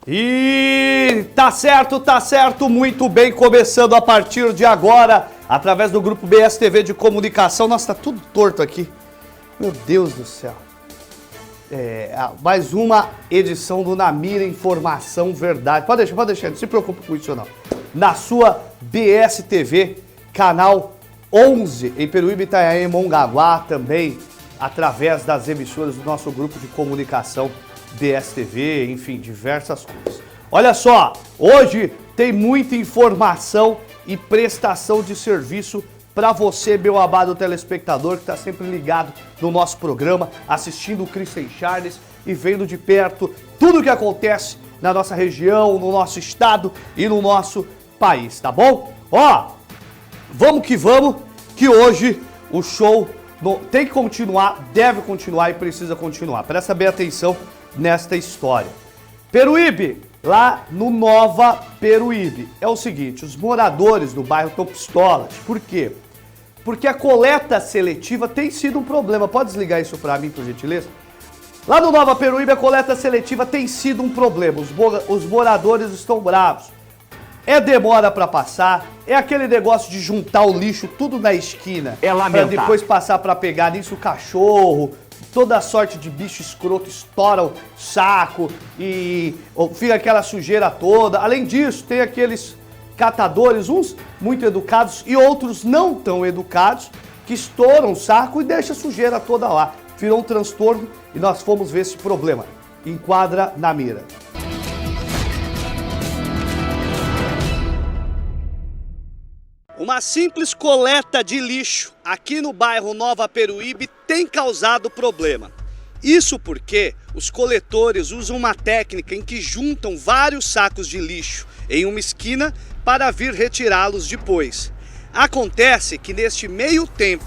E tá certo, muito bem, começando a partir de agora, através do grupo BSTV de comunicação. Nossa, tá tudo torto aqui, meu Deus do céu. Mais uma edição do Namira Informação Verdade. Pode deixar, não se preocupe com isso não. Na sua BSTV, canal 11, em Peruíbe, Itanhaém, Mongaguá, também através das emissoras do nosso grupo de comunicação BSTV, enfim, diversas coisas. Olha só, hoje tem muita informação e prestação de serviço para você, meu amado telespectador, que está sempre ligado no nosso programa, assistindo o Christian Charles e vendo de perto tudo o que acontece na nossa região, no nosso estado e no nosso país, tá bom? Ó, vamos, que hoje o show tem que continuar, deve continuar e precisa continuar. Presta bem atenção nesta história. Peruíbe, lá no Nova Peruíbe, é o seguinte, os moradores do bairro estão pistolas. Por quê? Porque a coleta seletiva tem sido um problema. Pode desligar isso para mim, por gentileza? Lá no Nova Peruíbe, a coleta seletiva tem sido um problema. Os moradores estão bravos. É demora para passar, é aquele negócio de juntar o lixo tudo na esquina. É lamentável. Para depois passar para pegar nisso o cachorro, toda sorte de bicho escroto estoura o saco e fica aquela sujeira toda. Além disso, tem aqueles catadores, uns muito educados e outros não tão educados, que estouram o saco e deixam a sujeira toda lá. Virou um transtorno e nós fomos ver esse problema. Enquadra na mira. Uma simples coleta de lixo aqui no bairro Nova Peruíbe tem causado problema. Isso porque os coletores usam uma técnica em que juntam vários sacos de lixo em uma esquina para vir retirá-los depois. Acontece que neste meio tempo,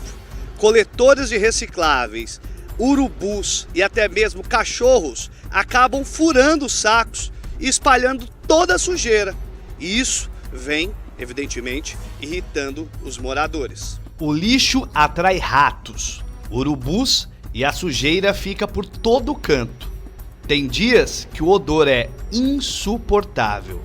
coletores de recicláveis, urubus e até mesmo cachorros acabam furando os sacos e espalhando toda a sujeira. E isso vem, evidentemente, irritando os moradores. O lixo atrai ratos, urubus e a sujeira fica por todo canto. Tem dias que o odor é insuportável.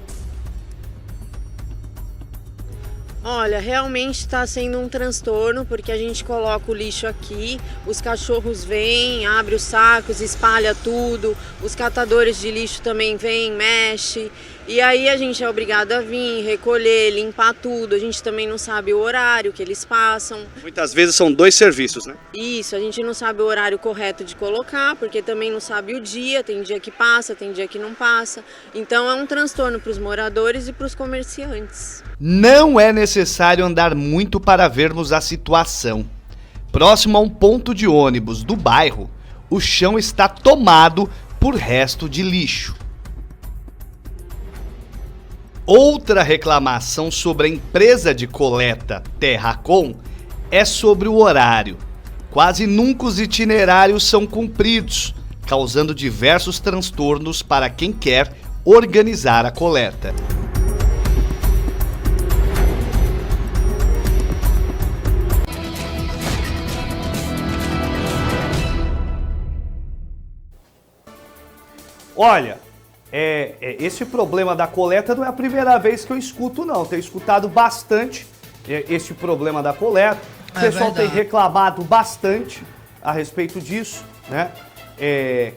Olha, realmente está sendo um transtorno, porque a gente coloca o lixo aqui, os cachorros vêm, abrem os sacos, espalha tudo, os catadores de lixo também vêm, mexe, e aí a gente é obrigado a vir, recolher, limpar tudo, a gente também não sabe o horário que eles passam. Muitas vezes são dois serviços, né? Isso, a gente não sabe o horário correto de colocar, porque também não sabe o dia, tem dia que passa, tem dia que não passa, então é um transtorno para os moradores e para os comerciantes. Não é necessário andar muito para vermos a situação. Próximo a um ponto de ônibus do bairro, o chão está tomado por resto de lixo. Outra reclamação sobre a empresa de coleta Terracom é sobre o horário. Quase nunca os itinerários são cumpridos, causando diversos transtornos para quem quer organizar a coleta. Olha, esse problema da coleta não é a primeira vez que eu escuto, não. Tenho escutado bastante esse problema da coleta. O pessoal tem reclamado bastante a respeito disso, né?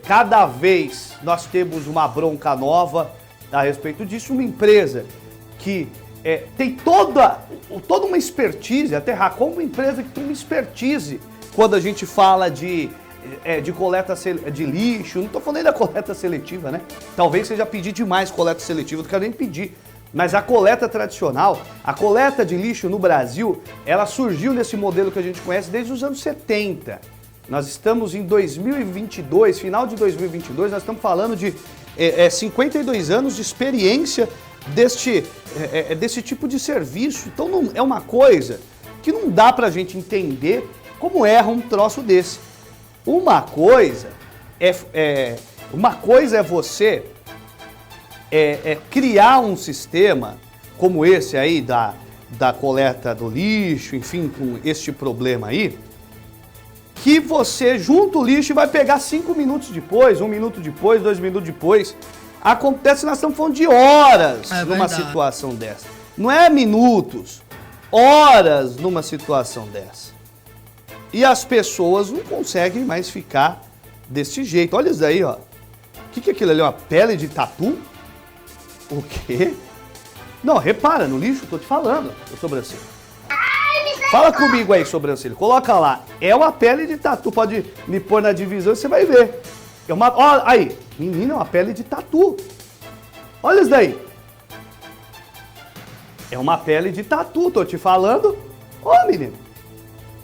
Cada vez nós temos uma bronca nova a respeito disso. Uma empresa que tem toda uma expertise, a Terracom é uma empresa que tem uma expertise quando a gente fala de coleta de lixo. Não estou falando nem da coleta seletiva, né? Talvez seja pedir demais coleta seletiva, não quero nem pedir. Mas a coleta tradicional, a coleta de lixo no Brasil, ela surgiu nesse modelo que a gente conhece desde os anos 70. Nós estamos em 2022, final de 2022, nós estamos falando de 52 anos de experiência desse tipo de serviço. Então não, é uma coisa que não dá pra gente entender como erra um troço desse. Uma coisa é você criar um sistema como esse aí da coleta do lixo, enfim, com este problema aí, que você junta o lixo e vai pegar 5 minutos depois, 1 minuto depois, 2 minutos depois. Acontece, nós estamos falando de horas numa situação dessa. Não é minutos, horas numa situação dessa. E as pessoas não conseguem mais ficar desse jeito. Olha isso daí, ó. O que é aquilo ali? Uma pele de tatu? O quê? Não, repara, no lixo, tô te falando, sobrancelha. Fala comigo aí, sobrancelha. Coloca lá. É uma pele de tatu. Pode me pôr na divisão e você vai ver. É uma... Ó, aí. Menina, é uma pele de tatu. Olha isso daí. É uma pele de tatu, tô te falando. Ó, menino.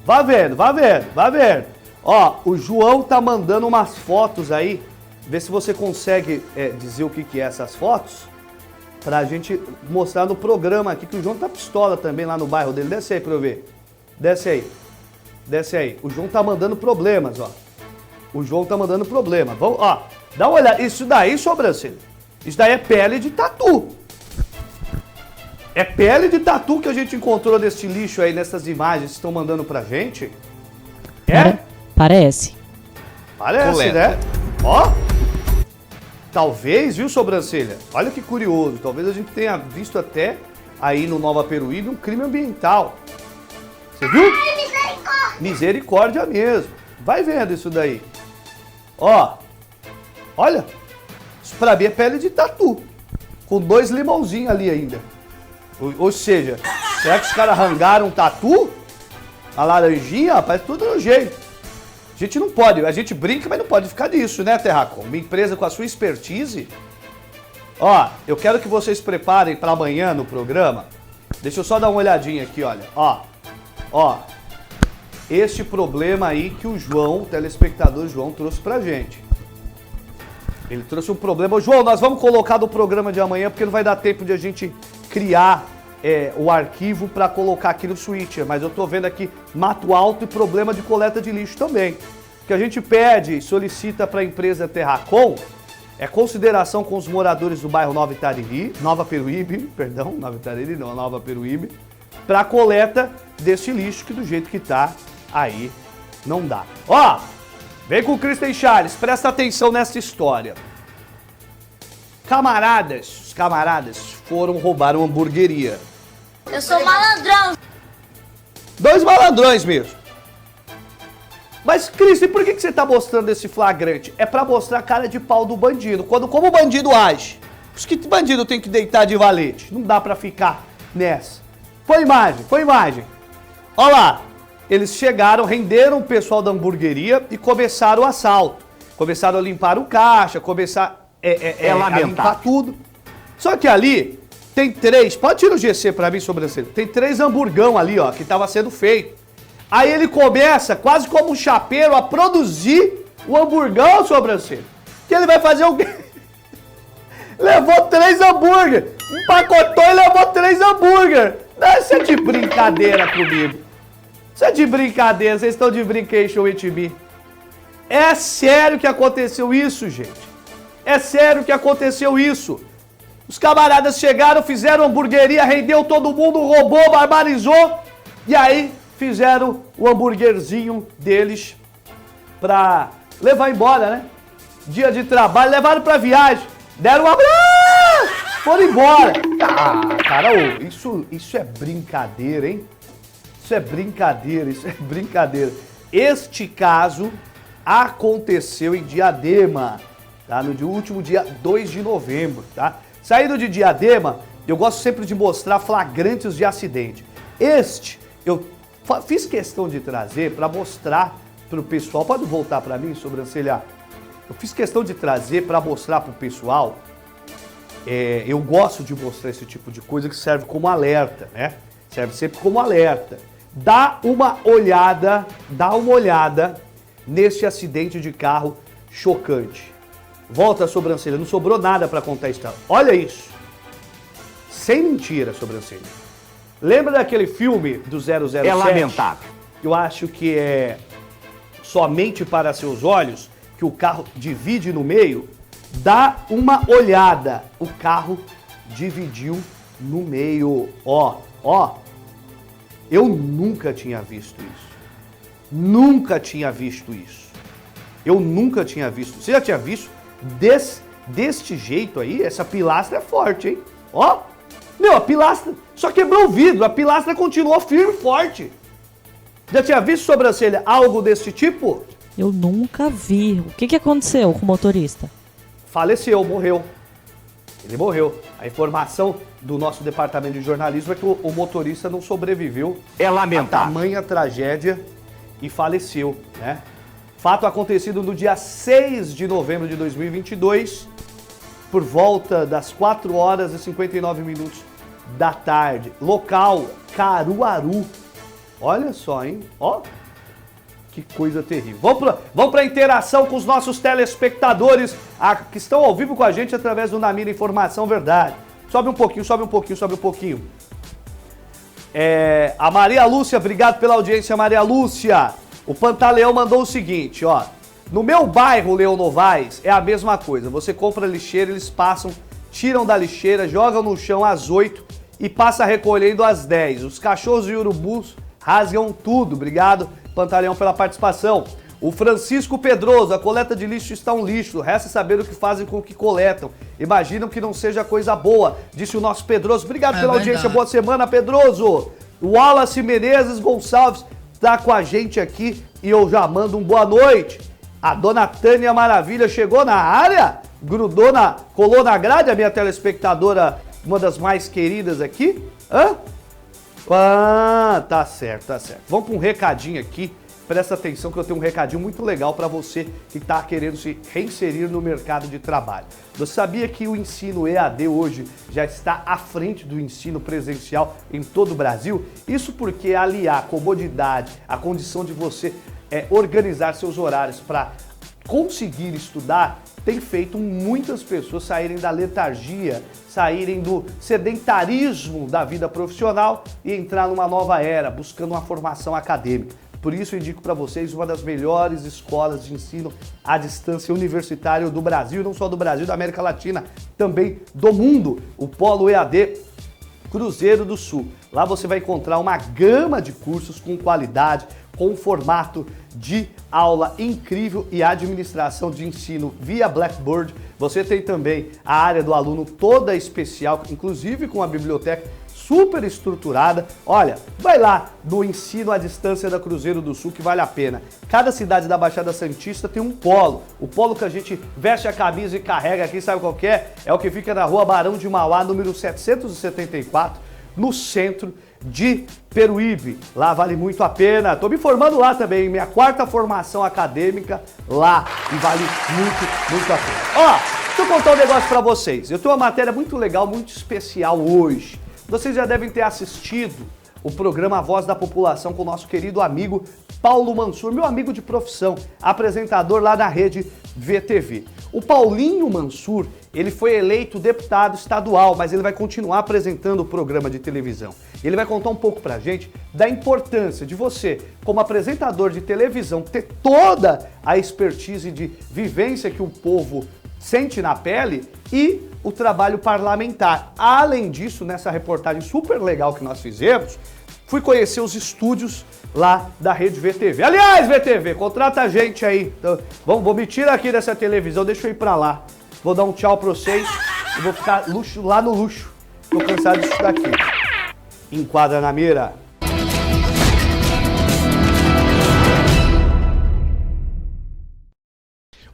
Vá vendo, vá vendo, vá vendo. Ó, o João tá mandando umas fotos aí. Vê se você consegue dizer o que é essas fotos. Pra gente mostrar no programa aqui, que o João tá pistola também lá no bairro dele. Desce aí pra eu ver. Desce aí. Desce aí. O João tá mandando problemas, ó. O João tá mandando problema. Vamos, ó. Dá uma olhada. Isso daí, sobrancelha. Isso daí é pele de tatu. É pele de tatu que a gente encontrou nesse lixo aí, nessas imagens que estão mandando pra gente. É? Parece. Parece, coleta, né? Ó. Talvez, viu, sobrancelha? Olha que curioso. Talvez a gente tenha visto até aí no Nova Peruíbe um crime ambiental. Você viu? Ai, misericórdia! Misericórdia mesmo. Vai vendo isso daí. Ó. Olha. Isso pra mim é pele de tatu. Com 2 limãozinhos ali ainda. Ou seja, será que os caras arrancaram um tatu? A laranjinha, rapaz, tudo no jeito. A gente não pode, a gente brinca, mas não pode ficar disso, né, Terracom? Uma empresa com a sua expertise. Ó, eu quero que vocês preparem para amanhã no programa. Deixa eu só dar uma olhadinha aqui, olha. Ó. Este problema aí que o João, o telespectador João, trouxe pra gente. Ele trouxe um problema. Ô, João, nós vamos colocar no programa de amanhã, porque não vai dar tempo de a gente criar o arquivo para colocar aqui no Switcher, mas eu tô vendo aqui Mato Alto e problema de coleta de lixo também. O que a gente pede e solicita para a empresa Terracom é consideração com os moradores do bairro Nova Peruíbe, para a coleta desse lixo, que do jeito que tá aí não dá. Ó, vem com o Christian Charles, presta atenção nessa história. Os camaradas foram roubar uma hamburgueria. Eu sou malandrão. 2 malandrões mesmo. Mas, Cristian, por que você tá mostrando esse flagrante? É pra mostrar a cara de pau do bandido. Como o bandido age. Por isso que o bandido tem que deitar de valete. Não dá pra ficar nessa. Foi imagem. Olha lá. Eles chegaram, renderam o pessoal da hamburgueria e começaram o assalto. Começaram a limpar o caixa, a limpar tudo. Só que ali tem 3, pode tirar o GC pra mim, sobrancelha. Tem 3 hamburgão ali, ó, que tava sendo feito. Aí ele começa, quase como um chapeiro, a produzir o hamburgão, sobrancelha. Que ele vai fazer o quê? Levou 3 hambúrguer. Empacotou e levou 3 hambúrguer. Isso é de brincadeira comigo. Isso é de brincadeira, vocês estão de brincation with me. É sério que aconteceu isso, gente. É sério que aconteceu isso. Os camaradas chegaram, fizeram hamburgueria, rendeu todo mundo, roubou, barbarizou. E aí fizeram o hambúrguerzinho deles pra levar embora, né? Dia de trabalho, levaram pra viagem. Deram um abraço, foram embora. Ah, cara, isso é brincadeira, hein? Isso é brincadeira. Este caso aconteceu em Diadema, tá? No último dia 2 de novembro, tá? Saindo de Diadema, eu gosto sempre de mostrar flagrantes de acidente. Este, eu fiz questão de trazer para mostrar para o pessoal. Pode voltar para mim, sobrancelha? Eu fiz questão de trazer para mostrar para o pessoal. Eu gosto de mostrar esse tipo de coisa que serve como alerta, né? Serve sempre como alerta. Dá uma olhada nesse acidente de carro chocante. Volta a sobrancelha, não sobrou nada para contar a história. Olha isso. Sem mentira, sobrancelha. Lembra daquele filme do 007? É lamentável. Eu acho que é Somente para Seus Olhos, que o carro divide no meio. Dá uma olhada. O carro dividiu no meio. Ó. Eu nunca tinha visto isso. Eu nunca tinha visto. Você já tinha visto? deste jeito aí, essa pilastra é forte, hein? Ó, meu, a pilastra só quebrou o vidro, a pilastra continuou firme e forte. Já tinha visto, sobrancelha, algo desse tipo? Eu nunca vi. O que aconteceu com o motorista? Faleceu, morreu. Ele morreu. A informação do nosso departamento de jornalismo é que o motorista não sobreviveu. É lamentável. A tamanha tragédia e faleceu, né? Fato acontecido no dia 6 de novembro de 2022, por volta das 4 horas e 59 minutos da tarde. Local, Caruaru. Olha só, hein? Ó, que coisa terrível. Vamos para a interação com os nossos telespectadores que estão ao vivo com a gente através do Namira Informação Verdade. Sobe um pouquinho, sobe um pouquinho, sobe um pouquinho. A Maria Lúcia, obrigado pela audiência, Maria Lúcia. O Pantaleão mandou o seguinte, ó. No meu bairro, Leão Novaes, é a mesma coisa. Você compra lixeira, eles passam, tiram da lixeira, jogam no chão às 8 e passa recolhendo às 10. Os cachorros e urubus rasgam tudo. Obrigado, Pantaleão, pela participação. O Francisco Pedroso, a coleta de lixo está um lixo. Resta saber o que fazem com o que coletam. Imaginam que não seja coisa boa, disse o nosso Pedroso. Obrigado pela audiência, boa semana, Pedroso. O Wallace Menezes Gonçalves tá com a gente aqui e eu já mando um boa noite. A dona Tânia Maravilha chegou na área, colou na grade, a minha telespectadora, uma das mais queridas aqui. Hã? Ah, tá certo, tá certo. Vamos para um recadinho aqui. Presta atenção que eu tenho um recadinho muito legal para você que está querendo se reinserir no mercado de trabalho. Você sabia que o ensino EAD hoje já está à frente do ensino presencial em todo o Brasil? Isso porque aliar a comodidade, a condição de você organizar seus horários para conseguir estudar, tem feito muitas pessoas saírem da letargia, saírem do sedentarismo da vida profissional e entrar numa nova era, buscando uma formação acadêmica. Por isso eu indico para vocês uma das melhores escolas de ensino à distância universitário do Brasil, e não só do Brasil, da América Latina, também do mundo, o Polo EAD Cruzeiro do Sul. Lá você vai encontrar uma gama de cursos com qualidade, com um formato de aula incrível e administração de ensino via Blackboard. Você tem também a área do aluno toda especial, inclusive com a biblioteca super estruturada. Olha, vai lá no ensino à distância da Cruzeiro do Sul que vale a pena. Cada cidade da Baixada Santista tem um polo. O polo que a gente veste a camisa e carrega aqui, sabe qual que é? É o que fica na rua Barão de Mauá, número 774, no centro de Peruíbe. Lá vale muito a pena. Tô me formando lá também, minha 4ª formação acadêmica lá, e vale muito a pena. Ó, deixa eu contar um negócio pra vocês. Eu tenho uma matéria muito legal, muito especial hoje. Vocês já devem ter assistido o programa A Voz da População com o nosso querido amigo Paulo Mansur, meu amigo de profissão, apresentador lá na rede VTV. O Paulinho Mansur, ele foi eleito deputado estadual, mas ele vai continuar apresentando o programa de televisão. Ele vai contar um pouco pra gente da importância de você, como apresentador de televisão, ter toda a expertise de vivência que o povo sente na pele e o trabalho parlamentar. Além disso, nessa reportagem super legal que nós fizemos, fui conhecer os estúdios lá da rede VTV. Aliás, VTV, contrata a gente aí. Então, vou me tirar aqui dessa televisão, deixa eu ir pra lá. Vou dar um tchau pra vocês e vou ficar lá no luxo. Tô cansado disso daqui. Enquadra na mira.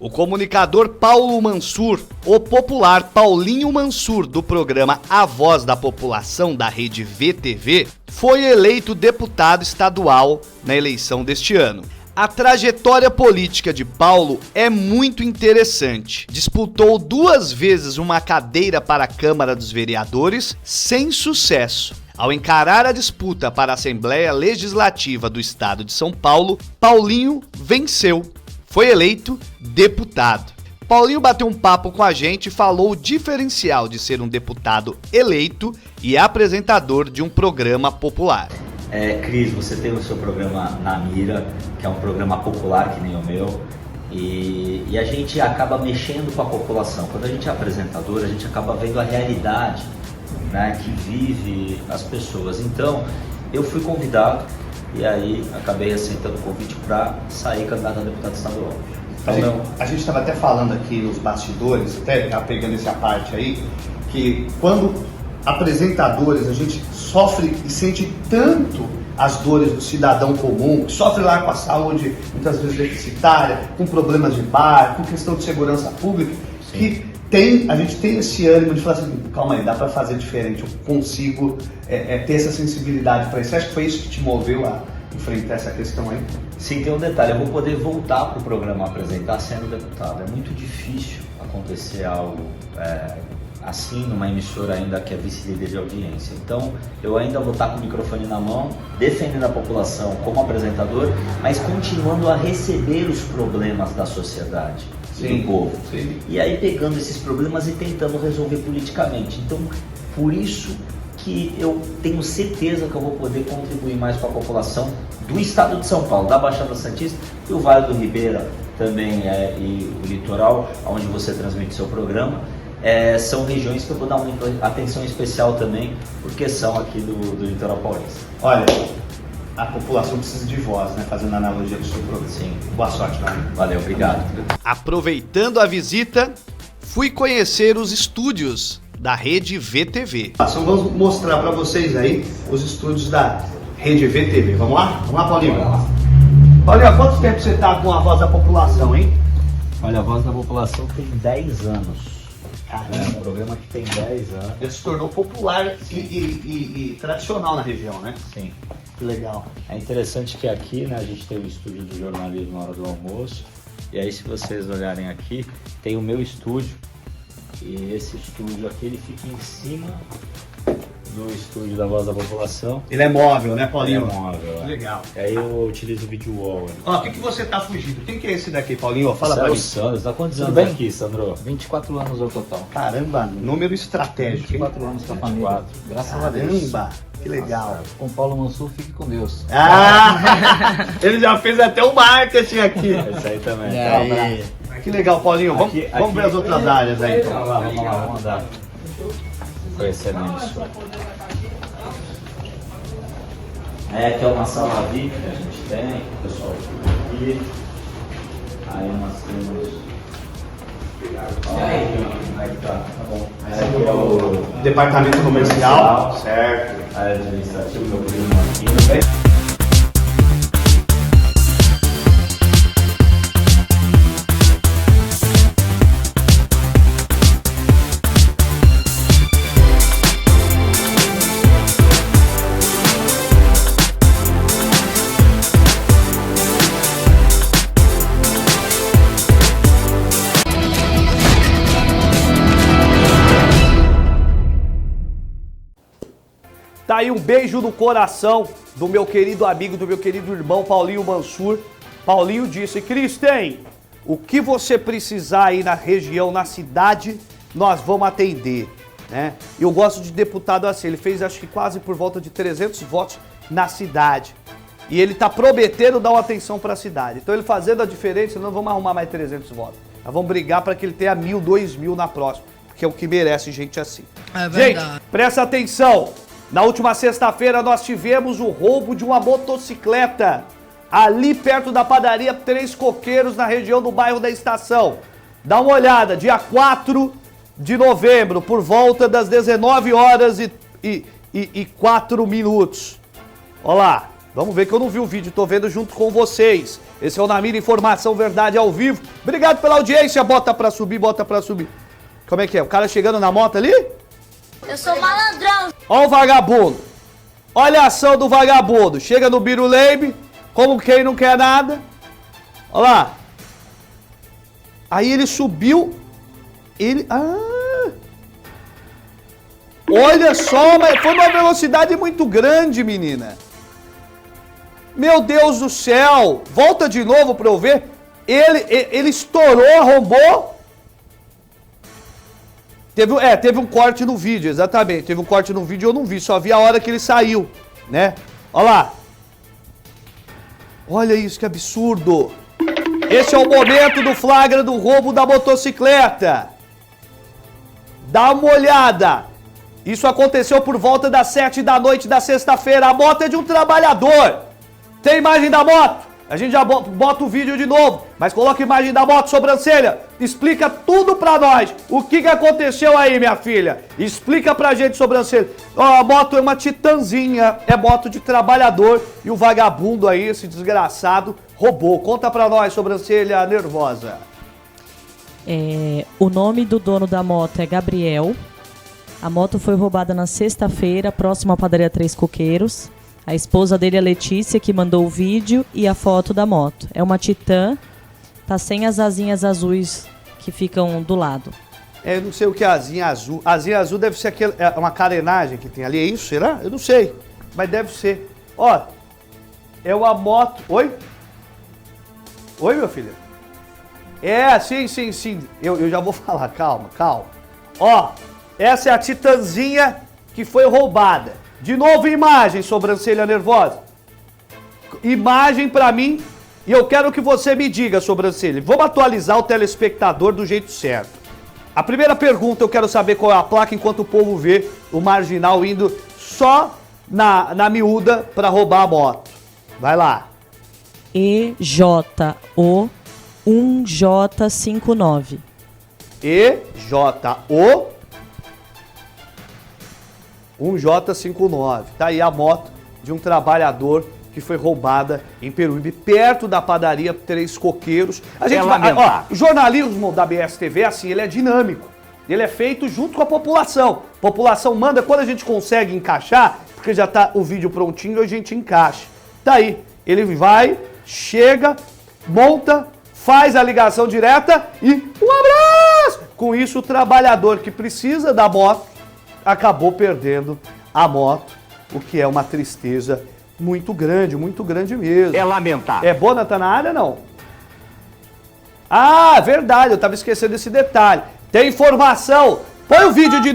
O comunicador Paulo Mansur, o popular Paulinho Mansur, do programa A Voz da População da rede VTV, foi eleito deputado estadual na eleição deste ano. A trajetória política de Paulo é muito interessante. Disputou 2 vezes uma cadeira para a Câmara dos Vereadores sem sucesso. Ao encarar a disputa para a Assembleia Legislativa do Estado de São Paulo, Paulinho venceu. Foi eleito deputado. Paulinho bateu um papo com a gente e falou o diferencial de ser um deputado eleito e apresentador de um programa popular. Cris, você tem o seu programa Na Mira, que é um programa popular que nem o meu, e a gente acaba mexendo com a população. Quando a gente é apresentador, a gente acaba vendo a realidade, né, que vive as pessoas. Então, eu fui convidado e aí acabei aceitando o convite para sair candidato a deputado estadual. A gente estava até falando aqui nos bastidores, até pegando essa parte aí, que quando apresentadores a gente sofre e sente tanto as dores do cidadão comum, que sofre lá com a saúde muitas vezes deficitária, com problemas de bar, com questão de segurança pública, que a gente tem esse ânimo de falar assim, calma aí, dá para fazer diferente, eu consigo ter essa sensibilidade para isso. Você acha que foi isso que te moveu a enfrentar essa questão aí? Sim, tem um detalhe, eu vou poder voltar para o programa apresentar sendo deputado. É muito difícil acontecer algo assim numa emissora ainda que é vice-líder de audiência. Então, eu ainda vou estar com o microfone na mão, defendendo a população como apresentador, mas continuando a receber os problemas da sociedade, do povo. Sim. E aí pegando esses problemas e tentando resolver politicamente. Então, por isso que eu tenho certeza que eu vou poder contribuir mais com a população do estado de São Paulo, da Baixada Santista e o Vale do Ribeira também, e o litoral, onde você transmite seu programa. São regiões que eu vou dar uma atenção especial também, porque são aqui do litoral paulista. Olha, a população precisa de voz, né? Fazendo analogia do seu programa. Sim. Boa sorte, Marinho. Valeu, obrigado. Aproveitando a visita, fui conhecer os estúdios da Rede VTV. Então vamos mostrar para vocês aí os estúdios da Rede VTV. Vamos lá? Vamos lá, Paulinho? Bora lá. Paulinho, há quanto tempo você tá com a voz da população, hein? Olha, a Voz da População tem 10 anos. Caramba. É um programa que tem 10 anos. Ele se tornou popular e tradicional na região, né? Sim. Que legal. É interessante que aqui, né, a gente tem o estúdio do jornalismo na hora do almoço. E aí, se vocês olharem aqui, tem o meu estúdio. E esse estúdio aqui, ele fica em cima do estúdio da Voz da População. Ele é móvel, né, Paulinho? Ele é móvel, Legal. E aí eu utilizo o video wall. Ó, o que você tá fugindo? Quem que é esse daqui, Paulinho? Fala Esse pra é o mim. Sandro. Você tá quantos Tudo anos bem? aqui, Sandro? 24 anos ao total. Caramba, número estratégico, hein? 24 anos com a família. Graças a Deus. Caramba, que legal. Com Paulo Mansur, fique com Deus. Ah, ele já fez até o marketing aqui. Esse aí também. E aí? Que legal, Paulinho. Vamos ver as outras áreas aí, então. Vamos andar. Conhecendo isso. Aqui é uma sala VIP que a gente tem, o pessoal fica aqui. Aí nós temos. Aí tá, tá bom. Esse aqui é o Departamento comercial. Certo. área administrativa, meu primo aqui também. Tá aí um beijo no coração do meu querido amigo, do meu querido irmão Paulinho Mansur. Paulinho disse, Kristen, o que você precisar aí na região, na cidade, nós vamos atender, né? Eu gosto de deputado assim, ele fez acho que quase por volta de 300 votos na cidade. E ele tá prometendo dar uma atenção para a cidade. Então ele fazendo a diferença, não vamos arrumar mais 300 votos. Nós vamos brigar para que ele tenha 1.000, 2.000 na próxima, porque é o que merece gente assim. É verdade. Gente, presta atenção. Na última sexta-feira nós tivemos o roubo de uma motocicleta ali perto da padaria Três Coqueiros, na região do bairro da Estação. Dá uma olhada, dia 4 de novembro, por volta das 19 horas e 4 minutos. Olha lá, vamos ver que eu não vi o vídeo, tô vendo junto com vocês. Esse é o Na Mira Informação Verdade ao vivo. Obrigado pela audiência, bota pra subir, bota pra subir. Como é que é? O cara chegando na moto ali? Eu sou malandrão. Olha o vagabundo. Olha a ação do vagabundo. Chega no Biruleibe, como quem não quer nada. Olha lá. Aí ele subiu. Olha só, mas foi uma velocidade muito grande, menina. Meu Deus do céu. Volta de novo pra eu ver. Ele estourou, arrombou. Teve um corte no vídeo, exatamente. Teve um corte no vídeo, eu não vi, só vi a hora que ele saiu, né? Olha lá. Olha isso, que absurdo. Esse é o momento do flagra do roubo da motocicleta. Dá uma olhada. Isso aconteceu por volta das 7 da noite da sexta-feira. A moto é de um trabalhador. Tem imagem da moto? A gente já bota o vídeo de novo, mas coloca a imagem da moto, sobrancelha. Explica tudo pra nós. O que aconteceu aí, minha filha? Explica pra gente, sobrancelha. Ó, a moto é uma Titanzinha, é moto de trabalhador e o vagabundo aí, esse desgraçado, roubou. Conta pra nós, sobrancelha nervosa. O nome do dono da moto é Gabriel. A moto foi roubada na sexta-feira, próximo à padaria Três Coqueiros. A esposa dele é Letícia, que mandou o vídeo e a foto da moto. É uma Titan, tá sem as asinhas azuis que ficam do lado. Eu não sei o que é asinha azul. Asinha azul deve ser uma carenagem que tem ali. É isso, será? Eu não sei, mas deve ser. Ó, é uma moto... Oi? Oi, meu filho? Sim. Eu já vou falar, calma. Ó, essa é a Titanzinha que foi roubada. De novo, imagem, sobrancelha nervosa. Imagem pra mim e eu quero que você me diga, sobrancelha. Vamos atualizar o telespectador do jeito certo. A primeira pergunta, eu quero saber qual é a placa enquanto o povo vê o marginal indo só na miúda pra roubar a moto. Vai lá. EJO 1J59. EJO 1J59. Tá aí a moto de um trabalhador que foi roubada em Peruíbe, perto da padaria Três Coqueiros. A gente o jornalismo da BSTV, assim, ele é dinâmico. Ele é feito junto com a população. A população manda, quando a gente consegue encaixar, porque já tá o vídeo prontinho, a gente encaixa. Tá aí, ele vai, chega, monta, faz a ligação direta e um abraço! Com isso, o trabalhador que precisa da moto acabou perdendo a moto, o que é uma tristeza muito grande mesmo. É lamentável. É Bona tá na área, não? Ah, verdade, eu tava esquecendo desse detalhe. Tem informação. Põe o vídeo de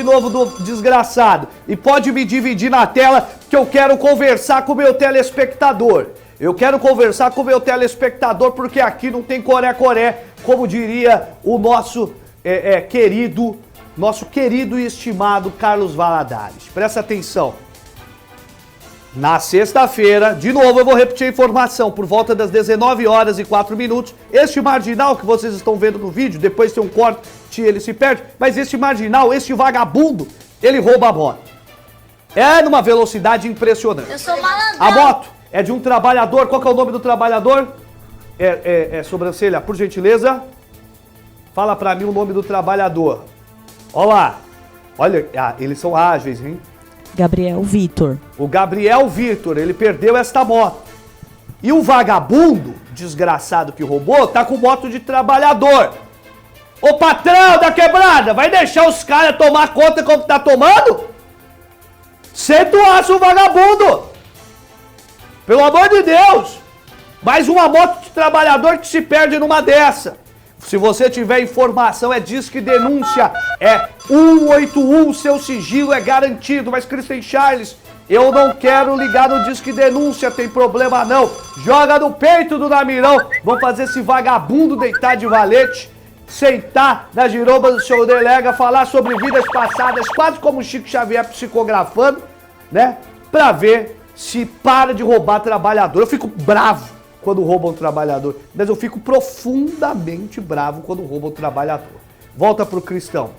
novo do desgraçado. E pode me dividir na tela que eu quero conversar com o meu telespectador. Porque aqui não tem coré-coré, como diria o nosso querido e estimado Carlos Valadares. Presta atenção. Na sexta-feira, de novo eu vou repetir a informação, por volta das 19h04, este marginal que vocês estão vendo no vídeo, depois tem um corte e ele se perde, mas este marginal, este vagabundo, ele rouba a moto. É numa velocidade impressionante. Eu sou malandrão. A moto é de um trabalhador, qual que é o nome do trabalhador? Sobrancelha, por gentileza. Fala pra mim o nome do trabalhador. Olha lá, eles são ágeis, hein? Gabriel Vitor. O Gabriel Vitor, ele perdeu esta moto. E o vagabundo, desgraçado que roubou, tá com moto de trabalhador. Ô patrão da quebrada, vai deixar os caras tomar conta como tá tomando? Senta o aço, vagabundo! Pelo amor de Deus! Mais uma moto de trabalhador que se perde numa dessa. Se você tiver informação, é Disque Denúncia, é 181, seu sigilo é garantido. Mas, Christian Charles, eu não quero ligar no Disque Denúncia, tem problema não. Joga no peito do Namirão, vamos fazer esse vagabundo deitar de valete, sentar na giromba do seu delega, falar sobre vidas passadas, quase como o Chico Xavier psicografando, né? Pra ver se para de roubar trabalhador. Eu fico bravo quando roubam um trabalhador, mas eu fico profundamente bravo quando roubam um trabalhador. Volta pro cristão.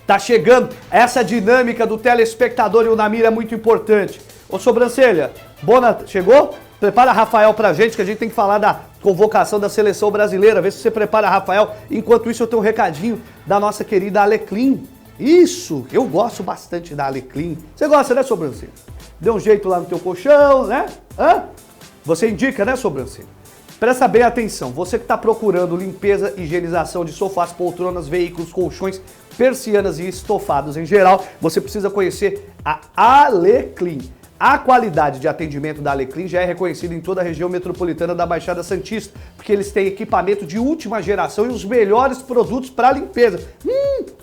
Tá chegando essa dinâmica do telespectador e o Namir é muito importante. Ô sobrancelha, Bona, chegou? Prepara Rafael pra gente, que a gente tem que falar da convocação da seleção brasileira. Vê se você prepara Rafael. Enquanto isso, eu tenho um recadinho da nossa querida Alecrim. Isso, eu gosto bastante da Alecrim. Você gosta, né, sobrancelha? Deu um jeito lá no teu colchão, né? Você indica, né, sobrancelha? Presta bem atenção, você que está procurando limpeza e higienização de sofás, poltronas, veículos, colchões, persianas e estofados em geral, você precisa conhecer a Alecrim. A qualidade de atendimento da Alecrim já é reconhecida em toda a região metropolitana da Baixada Santista, porque eles têm equipamento de última geração e os melhores produtos para limpeza.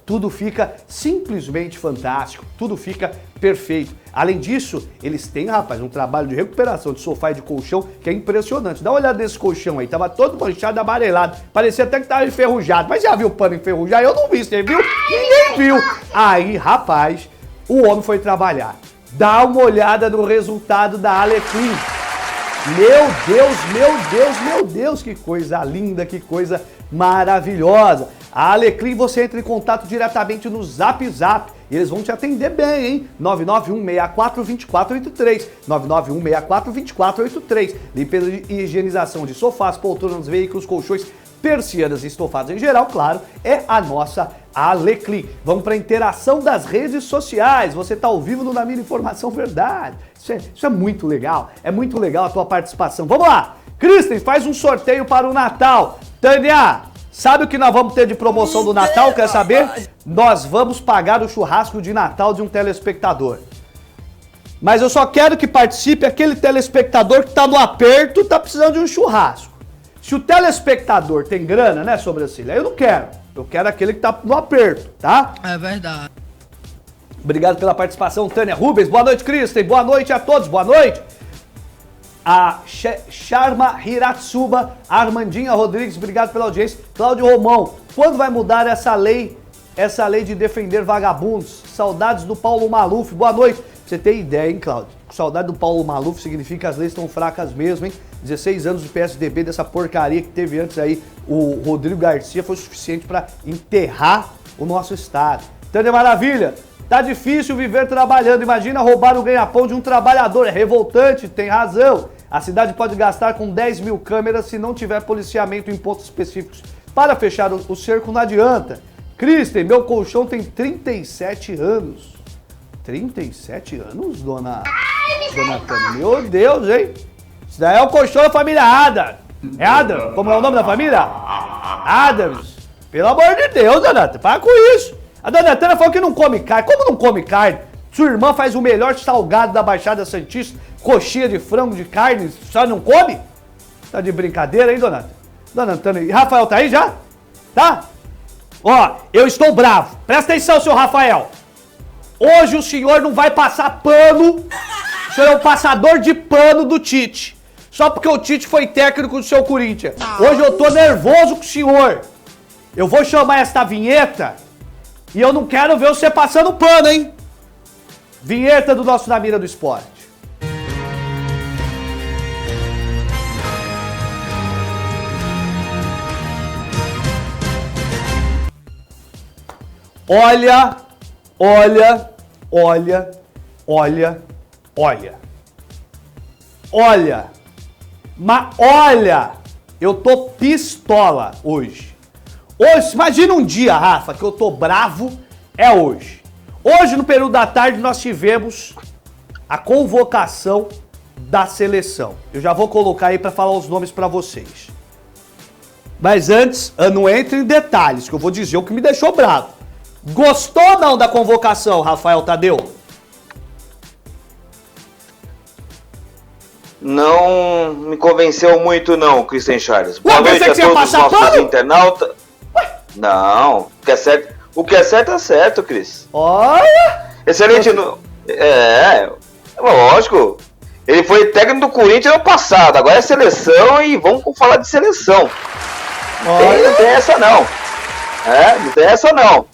Tudo fica simplesmente fantástico, tudo fica perfeito. Além disso, eles têm, rapaz, um trabalho de recuperação de sofá e de colchão que é impressionante. Dá uma olhada nesse colchão aí, tava todo manchado, amarelado, parecia até que tava enferrujado. Mas já viu o pano enferrujado? Eu não vi, você viu? Ninguém viu. Aí, rapaz, o homem foi trabalhar. Dá uma olhada no resultado da Alecrim. Meu Deus, que coisa linda, que coisa maravilhosa. A Alecrim, você entra em contato diretamente no Zap Zap e eles vão te atender bem, hein? 991642483, 991642483. Limpeza e higienização de sofás, poltronas, veículos, colchões, persianas e estofados em geral, claro, é a nossa Alecrim. Vamos para a interação das redes sociais. Você está ao vivo no Na Mira Informação Verdade. Isso é muito legal. É muito legal a tua participação. Vamos lá. Kristen, faz um sorteio para o Natal. Tânia, sabe o que nós vamos ter de promoção do Natal? Quer saber? Nós vamos pagar o churrasco de Natal de um telespectador. Mas eu só quero que participe aquele telespectador que está no aperto, está precisando de um churrasco. Se o telespectador tem grana, né, sobrancelha? Eu não quero. Eu quero aquele que tá no aperto, tá? É verdade. Obrigado pela participação, Tânia Rubens. Boa noite, Kristen. Boa noite a todos. Boa noite. A Sharma Hiratsuba, Armandinha Rodrigues, obrigado pela audiência. Cláudio Romão, quando vai mudar essa lei de defender vagabundos? Saudades do Paulo Maluf. Boa noite. Pra você ter ideia, hein, Cláudio? Saudade do Paulo Maluf significa que as leis estão fracas mesmo, hein? 16 anos de PSDB, dessa porcaria que teve antes aí, o Rodrigo Garcia, foi suficiente para enterrar o nosso estado. Tânia Maravilha, tá difícil viver trabalhando, imagina roubar o ganha-pão de um trabalhador, é revoltante, tem razão. A cidade pode gastar com 10 mil câmeras se não tiver policiamento em pontos específicos. Para fechar o cerco não adianta. Kristen, meu colchão tem 37 anos. 37 anos, dona Tânia? Meu Deus, hein? Isso daí é o colchão da família Adams. É Adams? Como é o nome da família? Adams. Pelo amor de Deus, dona Tânia, para com isso. A dona Tânia falou que não come carne. Como não come carne? Sua irmã faz o melhor salgado da Baixada Santista, coxinha de frango de carne, só não come? Tá de brincadeira, hein, dona Tânia? Dona Tânia, e Rafael tá aí já? Tá? Ó, eu estou bravo. Presta atenção, seu Rafael. Hoje o senhor não vai passar pano. O senhor é o passador de pano do Tite. Só porque o Tite foi técnico do seu Corinthians. Hoje eu tô nervoso com o senhor. Eu vou chamar esta vinheta e eu não quero ver você passando pano, hein? Vinheta do nosso Na Mira do Esporte. Olha, olha, olha, olha, olha. Olha. Mas olha, eu tô pistola hoje. Hoje, imagina um dia, Rafa, que eu tô bravo, é hoje. Hoje, no período da tarde, nós tivemos a convocação da seleção. Eu já vou colocar aí pra falar os nomes pra vocês. Mas antes, eu não entro em detalhes, que eu vou dizer o que me deixou bravo. Gostou ou não da convocação, Rafael Tadeu? Não me convenceu muito não, Kristen Charles. Boa noite a todos os nossos internautas. Não, o que é certo é certo, Cris. Olha! Excelente. Lógico. Ele foi técnico do Corinthians ano passado, agora é seleção e vamos falar de seleção. Não tem essa não. Não tem essa não.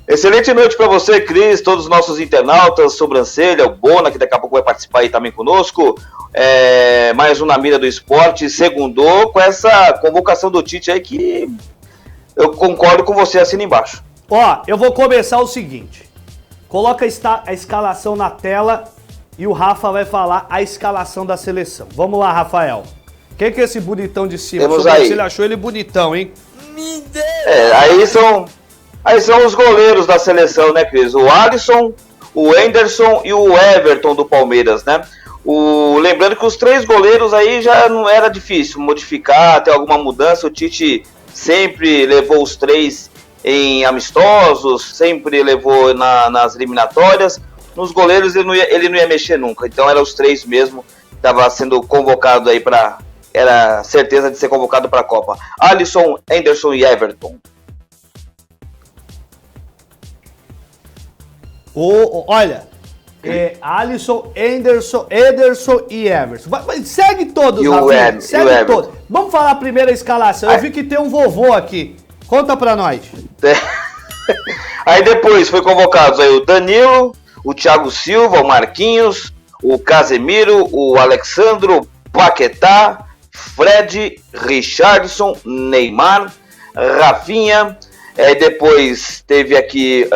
Excelente noite para você, Cris, todos os nossos internautas, Sobrancelha, o Bona, que daqui a pouco vai participar aí também conosco. Mais um Na Mira do Esporte, segundou com essa convocação do Tite aí que eu concordo com você, assina embaixo. Ó, eu vou começar o seguinte. Coloca a escalação na tela e o Rafa vai falar a escalação da seleção. Vamos lá, Rafael. Quem que é esse bonitão de cima? Temos aí. Ele achou ele bonitão, hein? Aí são os goleiros da seleção, né, Cris? O Alisson, o Henderson e o Everton do Palmeiras, né? Lembrando que os três goleiros aí já não era difícil modificar, ter alguma mudança. O Tite sempre levou os três em amistosos, sempre levou nas eliminatórias. Nos goleiros ele não ia mexer nunca, então eram os três mesmo. Estava sendo convocado aí era certeza de ser convocado para a Copa. Alisson, Henderson e Everton. Olha, Alisson, Ederson e Everton. Segue todos, Rafael. Segue todos. Vamos falar a primeira escalação. Eu vi que tem um vovô aqui. Conta pra nós. Aí depois foi convocados aí o Danilo, o Thiago Silva, o Marquinhos, o Casemiro, o Alexandro Paquetá, Fred, Richarlison, Neymar, Rafinha, depois teve aqui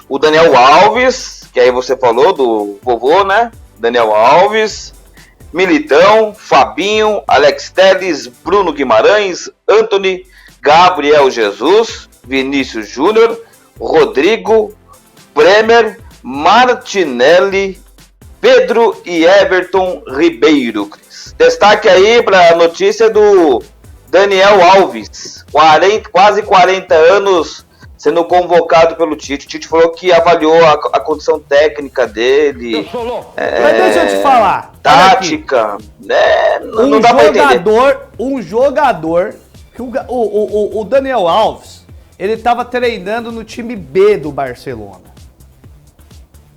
o Daniel Alves, que aí você falou do vovô, né? Daniel Alves, Militão, Fabinho, Alex Telles, Bruno Guimarães, Antony, Gabriel Jesus, Vinícius Júnior, Rodrigo, Bremer, Martinelli, Pedro e Everton Ribeiro. Destaque aí para a notícia do Daniel Alves, quase 40 anos sendo convocado pelo Tite. O Tite falou que avaliou a condição técnica dele. Eu sou louco. Mas deixa eu te falar. Tática. Não dá pra entender. Um jogador, que o Daniel Alves, ele estava treinando no time B do Barcelona.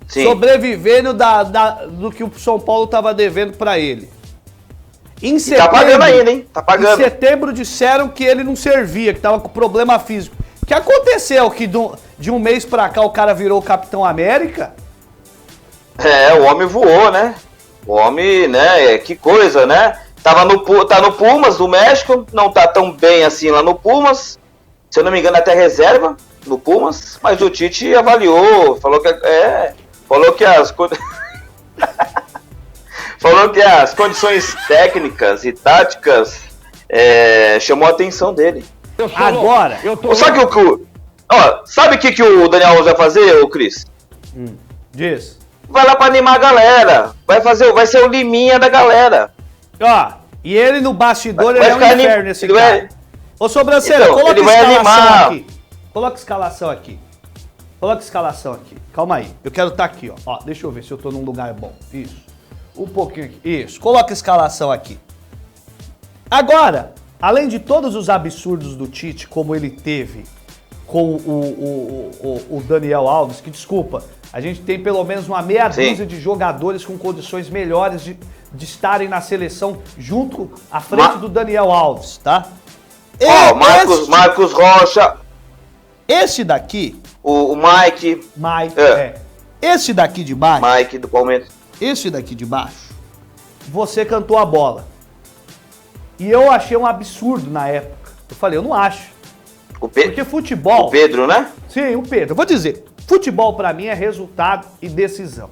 Sim. Sobrevivendo do que o São Paulo estava devendo para ele. Em setembro, tá pagando ainda, hein? Tá pagando. Em setembro disseram que ele não servia, que tava com problema físico. O que aconteceu? Que de um mês pra cá o cara virou Capitão América? O homem voou, né? O homem, né? Que coisa, né? Tá no Pumas do México, não tá tão bem assim lá no Pumas. Se eu não me engano, até reserva no Pumas. Mas o Tite avaliou, falou que as falou que as condições técnicas e táticas chamou a atenção dele. Agora, sabe o que o Daniel Alves vai fazer, ô Cris? Diz. Vai lá pra animar a galera. Vai ser o Liminha da galera. E ele no bastidor, ele é um inferno esse cara. Ô, Sobrancelha, então, coloca a escalação aqui. Coloca a escalação aqui. Calma aí. Eu quero estar aqui, ó. Deixa eu ver se eu tô num lugar bom. Isso. Um pouquinho aqui. Isso. Coloca a escalação aqui. Agora, além de todos os absurdos do Tite, como ele teve com o Daniel Alves, que desculpa, a gente tem pelo menos uma meia dúzia de jogadores com condições melhores de estarem na seleção junto à frente do Daniel Alves, tá? Marcos Rocha. Esse daqui... O Mike. Esse daqui de baixo... Mike do Palmeiras. Esse daqui de baixo, você cantou a bola. E eu achei um absurdo na época. Eu falei, eu não acho. Porque futebol... O Pedro, né? Sim, o Pedro. Eu vou dizer, futebol pra mim é resultado e decisão.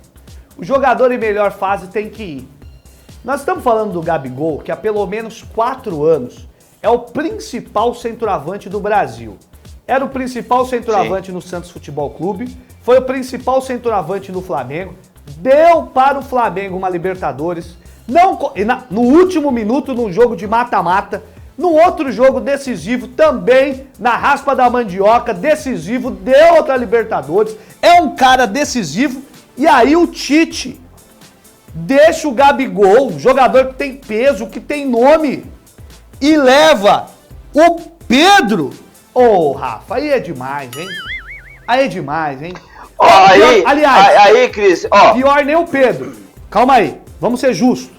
O jogador em melhor fase tem que ir. Nós estamos falando do Gabigol, que há pelo menos 4 anos é o principal centroavante do Brasil. Era o principal centroavante no Santos Futebol Clube, foi o principal centroavante no Flamengo, deu para o Flamengo uma Libertadores, no último minuto, num jogo de mata-mata, no outro jogo decisivo, também na raspa da mandioca, decisivo, deu outra Libertadores, é um cara decisivo, e aí o Tite deixa o Gabigol, um jogador que tem peso, que tem nome, e leva o Pedro. Rafa, aí é demais, hein? Aí, Cris, pior nem o Pedro. Calma aí, vamos ser justos.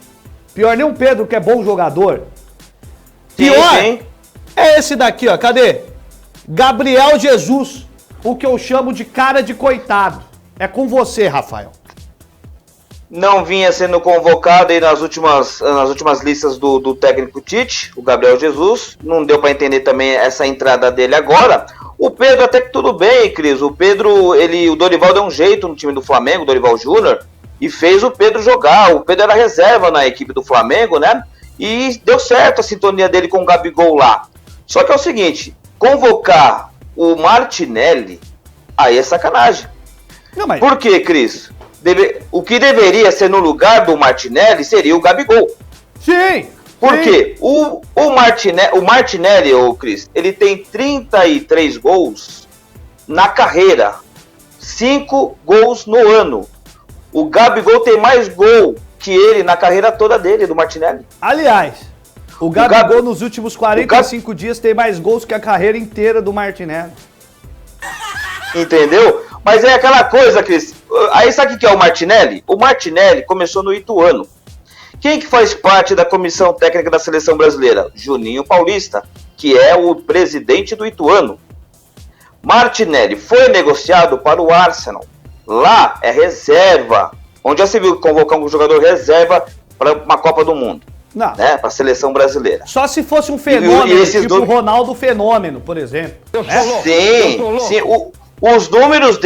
Pior nem o Pedro, que é bom jogador. Pior é esse daqui, ó. Cadê? Gabriel Jesus, o que eu chamo de cara de coitado. É com você, Rafael. Não vinha sendo convocado aí nas últimas listas do técnico Tite, o Gabriel Jesus. Não deu para entender também essa entrada dele agora. O Pedro até que tudo bem, Cris. O Pedro, o Dorival deu um jeito no time do Flamengo, o Dorival Júnior, e fez o Pedro jogar. O Pedro era reserva na equipe do Flamengo, né? E deu certo a sintonia dele com o Gabigol lá. Só que é o seguinte, convocar o Martinelli, aí é sacanagem. Não, mas... Por quê, Cris? O que deveria ser no lugar do Martinelli seria o Gabigol. Sim! Porque o Martinelli, Cris, ele tem 33 gols na carreira. 5 gols no ano. O Gabigol tem mais gol que ele na carreira toda dele, do Martinelli. Aliás, o Gabigol nos últimos 45 dias tem mais gols que a carreira inteira do Martinelli. Entendeu? Mas é aquela coisa, Cris. Aí sabe o que é o Martinelli? O Martinelli começou no Ituano. Quem que faz parte da comissão técnica da seleção brasileira? Juninho Paulista, que é o presidente do Ituano. Martinelli foi negociado para o Arsenal. Lá é reserva. Onde já se viu convocar um jogador reserva para uma Copa do Mundo? Não. Né? Para a seleção brasileira. Só se fosse um fenômeno, E esses tipo o Ronaldo Fenômeno, por exemplo. Né? Sim. Os números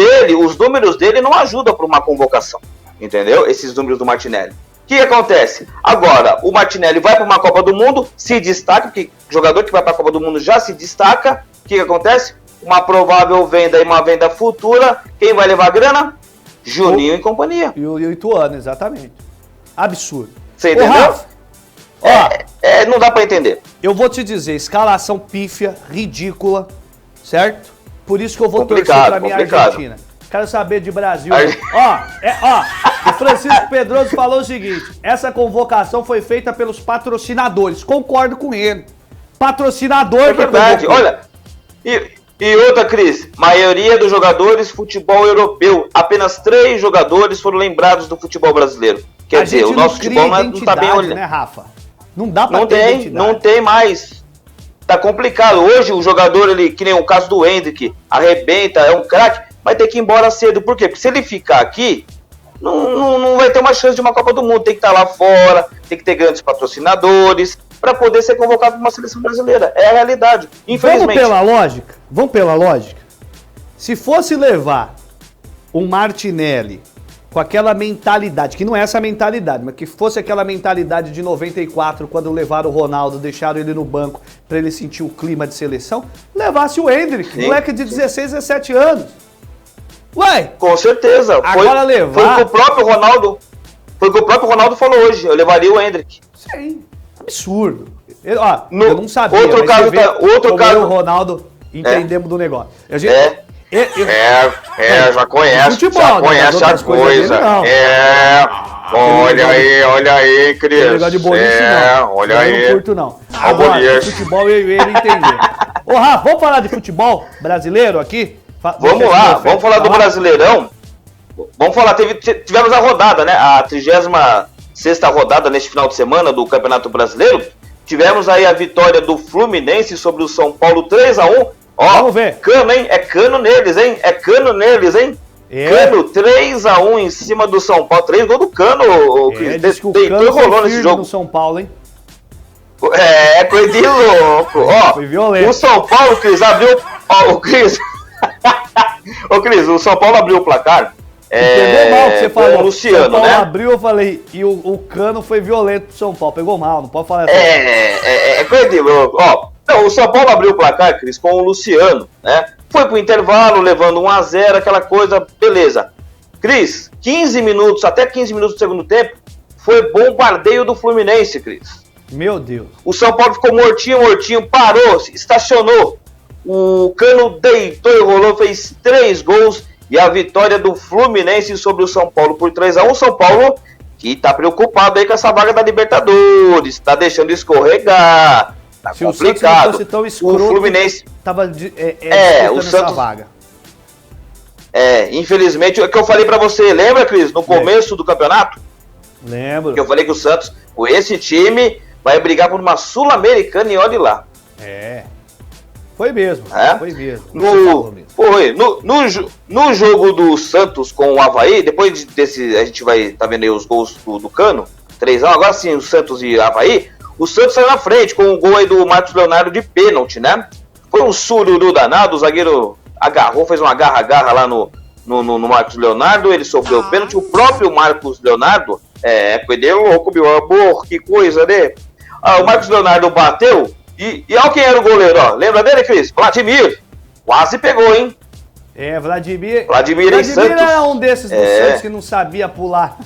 dele não ajudam para uma convocação. Entendeu? Esses números do Martinelli. O que acontece? Agora, o Martinelli vai para uma Copa do Mundo, se destaca, porque jogador que vai para a Copa do Mundo já se destaca. O que acontece? Uma provável venda e uma venda futura. Quem vai levar a grana? Juninho e companhia. E o Ituano, exatamente. Absurdo. Você entendeu? Rafa, ó, não dá para entender. eu vou te dizer, escalação pífia, ridícula, certo? Por isso que eu vou torcer pra minha Argentina. Quero saber de Brasil. O Francisco Pedroso falou o seguinte: essa convocação foi feita pelos patrocinadores. Concordo com ele. Patrocinador É verdade. Olha, e outra, Cris, maioria dos jogadores futebol europeu. Apenas 3 jogadores foram lembrados do futebol brasileiro. Quer dizer, o nosso futebol não tá bem olhando. Né, Rafa? Não dá pra ter identidade. Não tem mais. Tá complicado. Hoje o jogador, ele, que nem o caso do Hendrick, arrebenta, é um craque, vai ter que ir embora cedo. Por quê? Porque se ele ficar aqui, não vai ter uma chance de uma Copa do Mundo. Tem que estar lá fora, tem que ter grandes patrocinadores para poder ser convocado para uma seleção brasileira. É a realidade, infelizmente. Vamos pela lógica. Se fosse levar um Martinelli com aquela mentalidade, que não é essa mentalidade, mas que fosse aquela mentalidade de 94, quando levaram o Ronaldo, deixaram ele no banco para ele sentir o clima de seleção, levasse o Hendrick, moleque de 16, 17 anos. Ué! Com certeza. Agora levar... Foi o que o próprio Ronaldo falou hoje. Eu levaria o Hendrick. Sim. Absurdo. Eu não sabia, outro caso, o Ronaldo entendemos do negócio. A gente, já conhece, futebol, já conhece a coisa. Olha aí, Cris. Não negócio de boliche, não. Olha aí. Eu não curto, não. Agora, de futebol eu e ele entender. Ô, Rafa, vamos falar de futebol brasileiro aqui? Vamos lá, vamos falar do Brasileirão. Vamos falar, tivemos a rodada, né? A 36ª rodada neste final de semana do Campeonato Brasileiro. Tivemos aí a vitória do Fluminense sobre o São Paulo 3-1. Ó, vamos ver. Cano, hein? É cano neles, hein? Cano 3-1 em cima do São Paulo. 3 gols do Cano. Diz que o Cano rolou nesse jogo. No São Paulo, hein? Coisa de louco. Ó, foi violento. O São Paulo, Cris, abriu... Ó, o Cris... Ô, Cris, o São Paulo abriu o placar. Pegou mal o que você falou. O Luciano, São Paulo né? abriu, eu falei, e o Cano foi violento pro São Paulo. Pegou mal, não pode falar assim. É coisa de louco. Ó, então, o São Paulo abriu o placar, Cris, com o Luciano, né? Foi pro intervalo, levando 1-0, aquela coisa, beleza. Cris, 15 minutos, até 15 minutos do segundo tempo, foi bombardeio do Fluminense, Cris. Meu Deus. O São Paulo ficou mortinho, parou, estacionou. O Cano deitou e rolou, fez 3 gols e a vitória do Fluminense sobre o São Paulo por 3-1. O São Paulo que tá preocupado aí com essa vaga da Libertadores, tá deixando escorregar, tá se complicado. O Santos tão escroto, o Fluminense tava o Santos essa vaga. Infelizmente, é o que eu falei pra você, lembra, Cris, no começo do campeonato? Lembro. Que eu falei que o Santos, com esse time, vai brigar por uma Sul-Americana e olhe lá. Foi mesmo, foi mesmo. No jogo do Santos com o Avaí, depois desse, a gente vai tá vendo aí os gols do Cano, 3-1, agora sim, o Santos e Avaí, o Santos saiu na frente com o gol aí do Marcos Leonardo de pênalti, né? Foi um sururu danado, o zagueiro agarrou, fez uma garra lá no Marcos Leonardo, ele sofreu o pênalti, o próprio Marcos Leonardo, foi de louco, meu amor, que coisa, né? O Marcos Leonardo bateu, e olha quem era o goleiro, ó. Lembra dele, Cris? Vladimir. Quase pegou, hein? Vladimir em Santos. Era um desses do Santos que não sabia pular.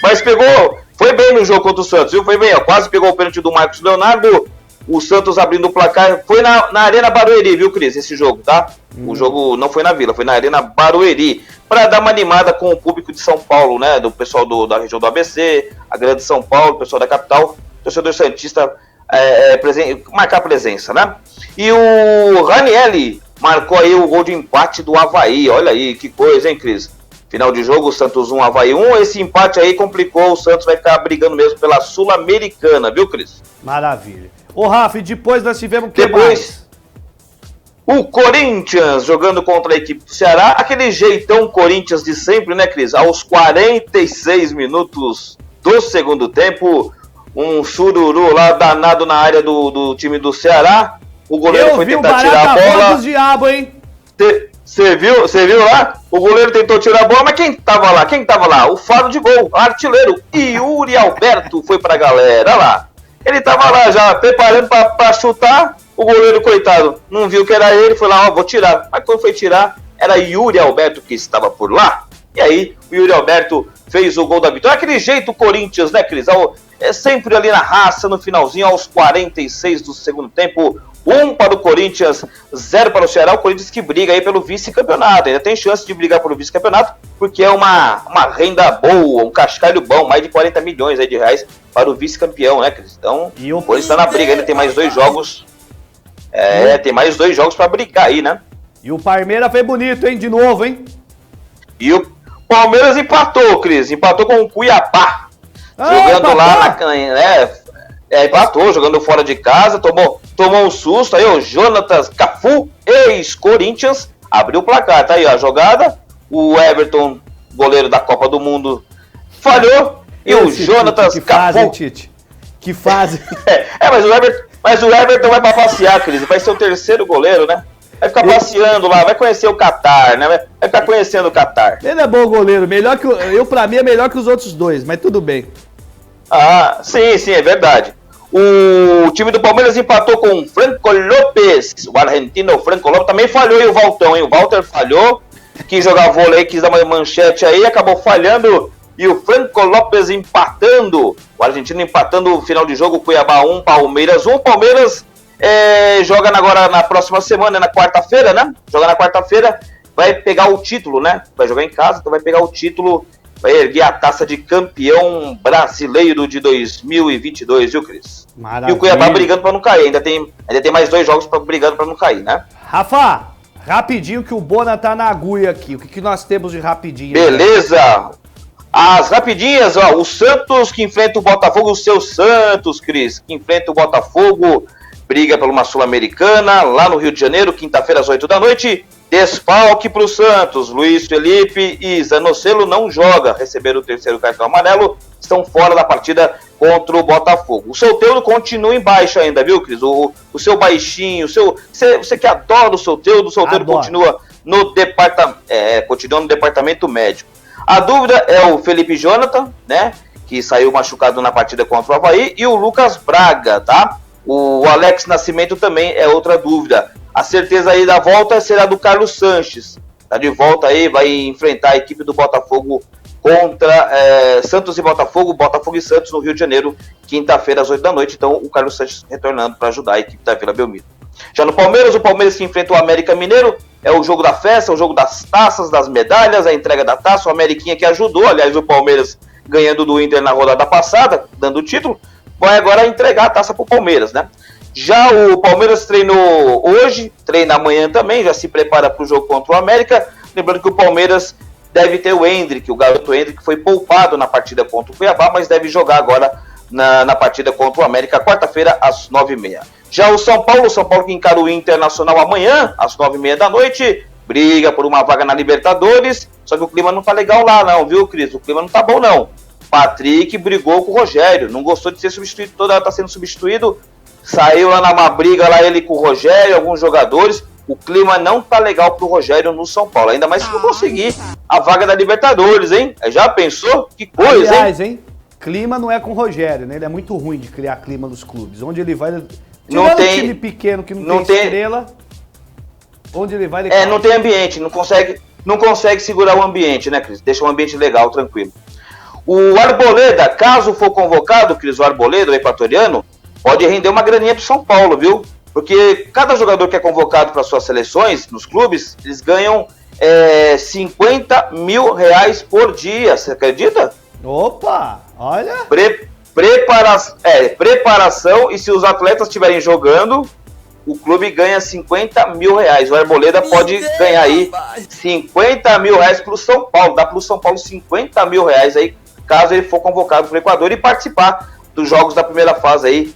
Mas pegou, foi bem no jogo contra o Santos, viu? Foi bem, ó. Quase pegou o pênalti do Marcos Leonardo. O Santos abrindo o placar. Foi na Arena Barueri, viu, Cris? Esse jogo, tá? O jogo não foi na Vila, foi na Arena Barueri. Pra dar uma animada com o público de São Paulo, né? Do pessoal da região do ABC, a Grande São Paulo, o pessoal da capital. Torcedor santista marcar presença, né? E o Ranieri marcou aí o gol de empate do Avaí. Olha aí, que coisa, hein, Cris? Final de jogo, Santos 1, Avaí 1. Esse empate aí complicou, o Santos vai ficar brigando mesmo pela Sul-Americana, viu, Cris? Maravilha. Ô, Rafa, e depois nós tivemos o que mais? O Corinthians jogando contra a equipe do Ceará, aquele jeitão Corinthians de sempre, né, Cris? Aos 46 minutos do segundo tempo, um sururu lá danado na área do time do Ceará. O goleiro foi tentar tirar a bola. Dos diabo, hein? Você viu lá? O goleiro tentou tirar a bola, mas quem tava lá? O faro de gol, artilheiro, Yuri Alberto foi pra galera, olha lá. Ele tava lá já preparando pra chutar, o goleiro, coitado, não viu que era ele, foi lá, ó, vou tirar. Mas quando foi tirar, era Yuri Alberto que estava por lá. E aí, o Yuri Alberto fez o gol da vitória. Aquele jeito Corinthians, né, Cris? É sempre ali na raça, no finalzinho, aos 46 do segundo tempo. 1 para o Corinthians, 0 para o Ceará. O Corinthians que briga aí pelo vice-campeonato. Ainda tem chance de brigar pelo vice-campeonato, porque é uma renda boa, um cascalho bom, mais de 40 milhões aí de reais para o vice-campeão, né, Cris? Então, o Corinthians está na briga, ainda tem mais 2 jogos. Tem mais 2 jogos para brigar aí, né? E o Palmeiras foi bonito, hein? De novo, hein? E o Palmeiras empatou, Cris. Empatou com o Cuiabá. Jogando lá na canha, empatou, jogando fora de casa, tomou um susto, aí o Jonatas Cafu, ex-Corinthians, abriu o placar, tá aí ó, a jogada, o Everton, goleiro da Copa do Mundo, falhou, e o Jonatas Cafu... Que fase. Mas o Everton vai pra passear, Cris, vai ser o terceiro goleiro, né? Vai ficar passeando lá, vai conhecer o Catar, né? Vai ficar conhecendo o Catar. Ele é bom goleiro, pra mim é melhor que os outros dois, mas tudo bem. Ah, sim, é verdade. O time do Palmeiras empatou com o Franco Lopes, o argentino Franco Lopes, também falhou, e o Valtão, hein? O Walter falhou, quis jogar vôlei, quis dar uma manchete aí, acabou falhando, e o Franco Lopes empatando, o argentino empatando o final de jogo, Cuiabá 1, Palmeiras 1, Palmeiras joga agora na próxima semana, na quarta-feira, né? Joga na quarta-feira, vai pegar o título, né? Vai jogar em casa, então vai pegar o título, vai erguer a taça de campeão brasileiro de 2022, viu, Cris? Maravilha. E o Cuiabá brigando pra não cair, ainda tem mais 2 jogos brigando pra não cair, né? Rafa, rapidinho que o Bona tá na agulha aqui, o que nós temos de rapidinho? Beleza! As rapidinhas, ó, o Santos que enfrenta o Botafogo, o seu Santos, Cris, que enfrenta o Botafogo, briga por uma Sul-Americana, lá no Rio de Janeiro, quinta-feira às 8 da noite, desfalque para o Santos, Luiz Felipe e Zanocelo não jogam, receberam o 3º cartão amarelo, estão fora da partida contra o Botafogo. O Soteldo continua em baixa ainda, viu, Cris? O seu baixinho, você que adora o Soteldo continua no departamento médico. A dúvida é o Felipe Jonathan, né, que saiu machucado na partida contra o Avaí, e o Lucas Braga, tá? O Alex Nascimento também é outra dúvida. A certeza aí da volta será do Carlos Sanches. Tá de volta aí, vai enfrentar a equipe do Botafogo contra Santos e Botafogo e Santos no Rio de Janeiro, quinta-feira às 8 da noite. Então o Carlos Sanches retornando para ajudar a equipe da Vila Belmiro. Já no Palmeiras, o Palmeiras que enfrenta o América Mineiro, é o jogo da festa, o jogo das taças, das medalhas, a entrega da taça, o Ameriquinha que ajudou, aliás, o Palmeiras ganhando do Inter na rodada passada, dando o título, vai agora entregar a taça pro Palmeiras, né? Já o Palmeiras treinou hoje, treina amanhã também, já se prepara para o jogo contra o América. Lembrando que o Palmeiras deve ter o Hendrick, o garoto Hendrick, que foi poupado na partida contra o Cuiabá, mas deve jogar agora na partida contra o América, quarta-feira, às 9h30. Já o São Paulo que encara o Internacional amanhã, às 9h30 da noite, briga por uma vaga na Libertadores, só que o clima não tá legal lá não, viu, Cris? O clima não tá bom não. Patrick brigou com o Rogério, não gostou de ser substituído, toda hora tá sendo substituído, saiu lá numa briga lá ele com o Rogério, alguns jogadores. O clima não tá legal pro Rogério no São Paulo, ainda mais se não conseguir a vaga da Libertadores, hein? Já pensou? Que coisa, aliás, hein? Clima não é com o Rogério, né? Ele é muito ruim de criar clima nos clubes. Onde ele vai... Não tem um time pequeno que não tem estrela, onde ele vai... Ele não tem ambiente, não consegue segurar o ambiente, né, Cris? Deixa um ambiente legal, tranquilo. O Arboleda, caso for convocado, Cris, o Arboleda, o equatoriano, pode render uma graninha pro São Paulo, viu? Porque cada jogador que é convocado para suas seleções, nos clubes, eles ganham 50 mil reais por dia, você acredita? Opa, olha! Preparação, e se os atletas estiverem jogando, o clube ganha 50 mil reais. O Arboleda pode ganhar aí 50 mil reais pro São Paulo, dá pro São Paulo 50 mil reais aí, caso ele for convocado pro Equador e participar dos jogos da primeira fase aí,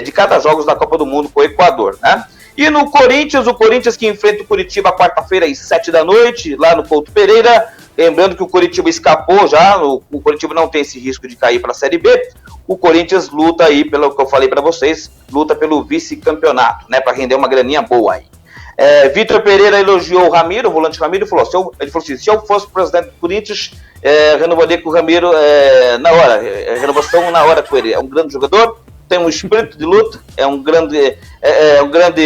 de cada jogos da Copa do Mundo com o Equador, né? E no Corinthians, o Corinthians que enfrenta o Curitiba quarta-feira às 7 da noite, lá no Couto Pereira. Lembrando que o Curitiba escapou já, o Curitiba não tem esse risco de cair para a Série B. O Corinthians luta aí, pelo que eu falei para vocês, luta pelo vice-campeonato, né, para render uma graninha boa aí. Vitor Pereira elogiou o Ramiro, o volante Ramiro, ele falou assim, se eu fosse presidente do Corinthians, renovaria com o Ramiro na hora, renovação na hora com ele. É um grande jogador, tem um espírito de luta, é um grande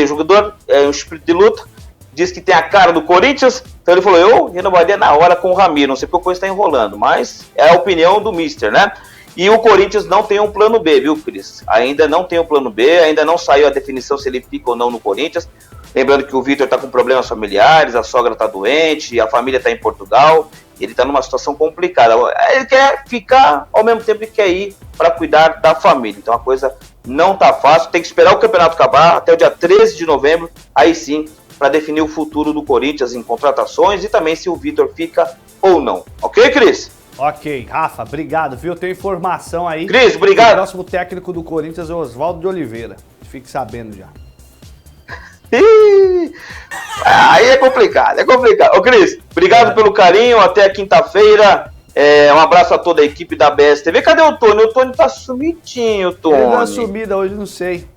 jogador, é um espírito de luta, diz que tem a cara do Corinthians, então ele falou, eu renovaria na hora com o Ramiro, não sei porque o Corinthians está enrolando, mas é a opinião do Mister, né? E o Corinthians não tem um plano B, viu, Cris? Ainda não tem um plano B, ainda não saiu a definição se ele fica ou não no Corinthians. Lembrando que o Vitor está com problemas familiares, a sogra está doente, a família está em Portugal, ele está numa situação complicada. Ele quer ficar, ao mesmo tempo que quer ir para cuidar da família. Então a coisa não está fácil, tem que esperar o campeonato acabar até o dia 13 de novembro, aí sim, para definir o futuro do Corinthians em contratações e também se o Vitor fica ou não. Ok, Cris? Ok, Rafa, obrigado, viu? Eu tenho informação aí. Cris, obrigado. O próximo técnico do Corinthians é o Oswaldo de Oliveira. Fique sabendo já. Aí é complicado, Ô, Cris, obrigado pelo carinho, até quinta-feira. Um abraço a toda a equipe da BSTV. Cadê o Tony? O Tony tá sumidinho, Tony. Ele deu uma sumida hoje, não sei.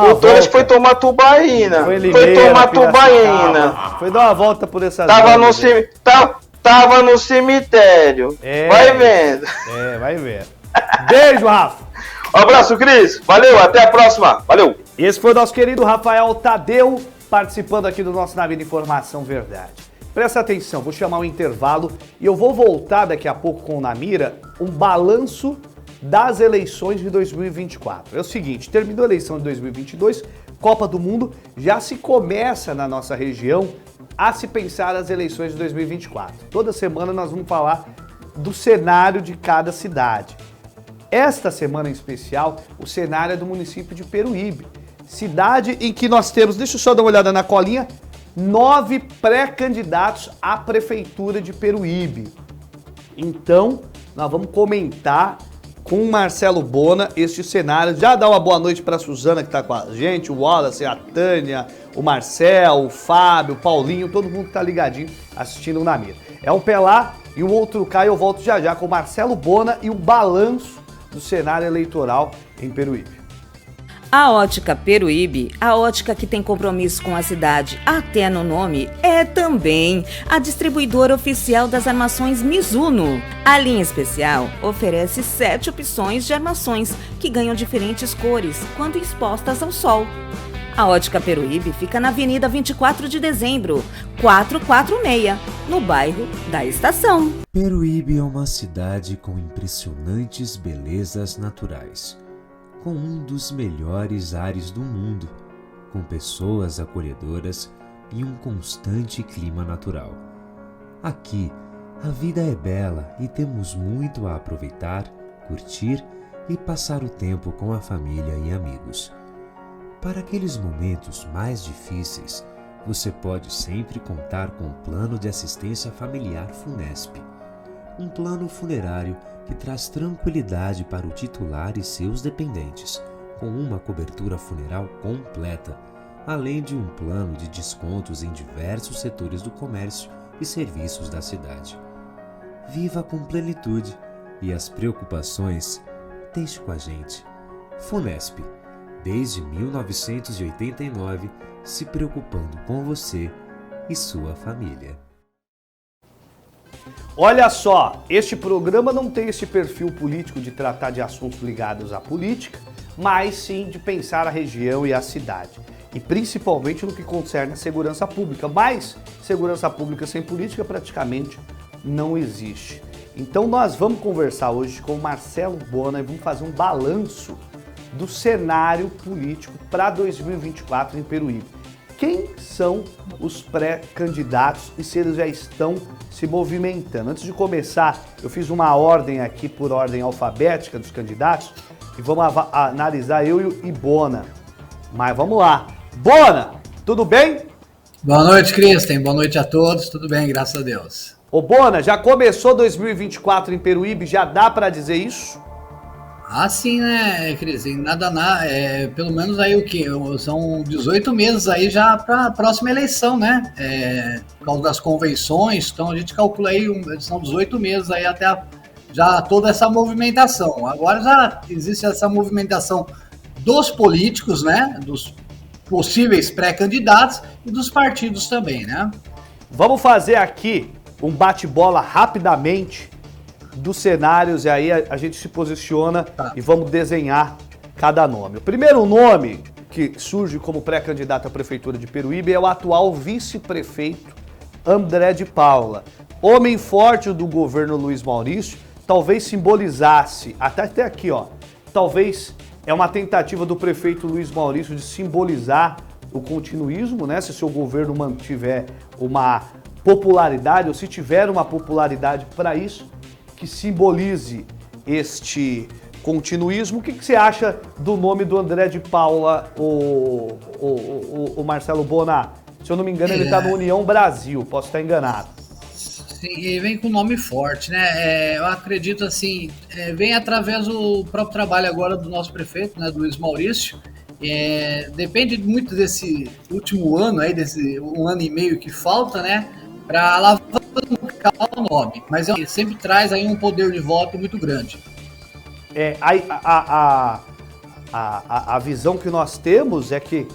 O Tony foi tomar tubaína. Foi tomar tubaína. Foi dar uma volta por essas Tava no cemitério. Vai vendo. Vai vendo. Beijo, Rafa. Um abraço, Cris. Valeu, até a próxima. Valeu. Esse foi o nosso querido Rafael Tadeu, participando aqui do nosso Na Vida Informação Verdade. Presta atenção, vou chamar o intervalo e eu vou voltar daqui a pouco com o Namira, um balanço das eleições de 2024. É o seguinte, terminou a eleição de 2022, Copa do Mundo, já se começa na nossa região a se pensar as eleições de 2024. Toda semana nós vamos falar do cenário de cada cidade. Esta semana em especial, o cenário é do município de Peruíbe, cidade em que nós temos, deixa eu só dar uma olhada na colinha, 9 pré-candidatos à prefeitura de Peruíbe. Então, nós vamos comentar com o Marcelo Bona este cenário. Já dá uma boa noite para a Suzana que está com a gente, o Wallace, a Tânia, o Marcel, o Fábio, o Paulinho, todo mundo que está ligadinho assistindo o Namira. É um pé lá e o outro cá, eu volto já já com o Marcelo Bona e o balanço do cenário eleitoral em Peruíbe. A Ótica Peruíbe, a ótica que tem compromisso com a cidade até no nome, é também a distribuidora oficial das armações Mizuno. A linha especial oferece 7 opções de armações que ganham diferentes cores quando expostas ao sol. A Ótica Peruíbe fica na Avenida 24 de Dezembro, 446, no bairro da Estação. Peruíbe é uma cidade com impressionantes belezas naturais, com um dos melhores ares do mundo, com pessoas acolhedoras e um constante clima natural. Aqui, a vida é bela e temos muito a aproveitar, curtir e passar o tempo com a família e amigos. Para aqueles momentos mais difíceis, você pode sempre contar com o Plano de Assistência Familiar Funesp, um plano funerário que traz tranquilidade para o titular e seus dependentes, com uma cobertura funeral completa, além de um plano de descontos em diversos setores do comércio e serviços da cidade. Viva com plenitude e as preocupações deixe com a gente. Funesp, desde 1989, se preocupando com você e sua família. Olha só, este programa não tem esse perfil político de tratar de assuntos ligados à política, mas sim de pensar a região e a cidade. E principalmente no que concerne a segurança pública. Mas segurança pública sem política praticamente não existe. Então nós vamos conversar hoje com o Marcelo Bona e vamos fazer um balanço do cenário político para 2024 em Peruíbe. Quem são os pré-candidatos e se eles já estão se movimentando? Antes de começar, eu fiz uma ordem aqui por ordem alfabética dos candidatos e vamos analisar eu e Bona. Mas vamos lá. Bona, tudo bem? Boa noite, Kristen. Boa noite a todos. Tudo bem, graças a Deus. Ô Bona, já começou 2024 em Peruíbe? Já dá para dizer isso? Ah, sim, né, Cris? E pelo menos aí o quê? São 18 meses aí já para a próxima eleição, né? Por causa das convenções, então a gente calcula aí, são 18 meses aí até já toda essa movimentação. Agora já existe essa movimentação dos políticos, né? Dos possíveis pré-candidatos e dos partidos também, né? Vamos fazer aqui um bate-bola rapidamente dos cenários, e aí a gente se posiciona e vamos desenhar cada nome. O primeiro nome que surge como pré-candidato à Prefeitura de Peruíbe é o atual vice-prefeito André de Paula. Homem forte do governo Luiz Maurício, talvez simbolizasse, até aqui, ó, talvez é uma tentativa do prefeito Luiz Maurício de simbolizar o continuismo, né? Se seu governo mantiver uma popularidade, ou se tiver uma popularidade para isso, que simbolize este continuismo. O que você acha do nome do André de Paula, o Marcelo Bona? Se eu não me engano, ele está no União Brasil, posso estar enganado. Sim, ele vem com nome forte, né? Eu acredito assim, vem através do próprio trabalho agora do nosso prefeito, né, do Luiz Maurício. Depende muito desse último ano, aí, desse 1 ano e meio que falta, né? Para alavancar o nome, mas ele sempre traz aí um poder de voto muito grande. A visão que nós temos é que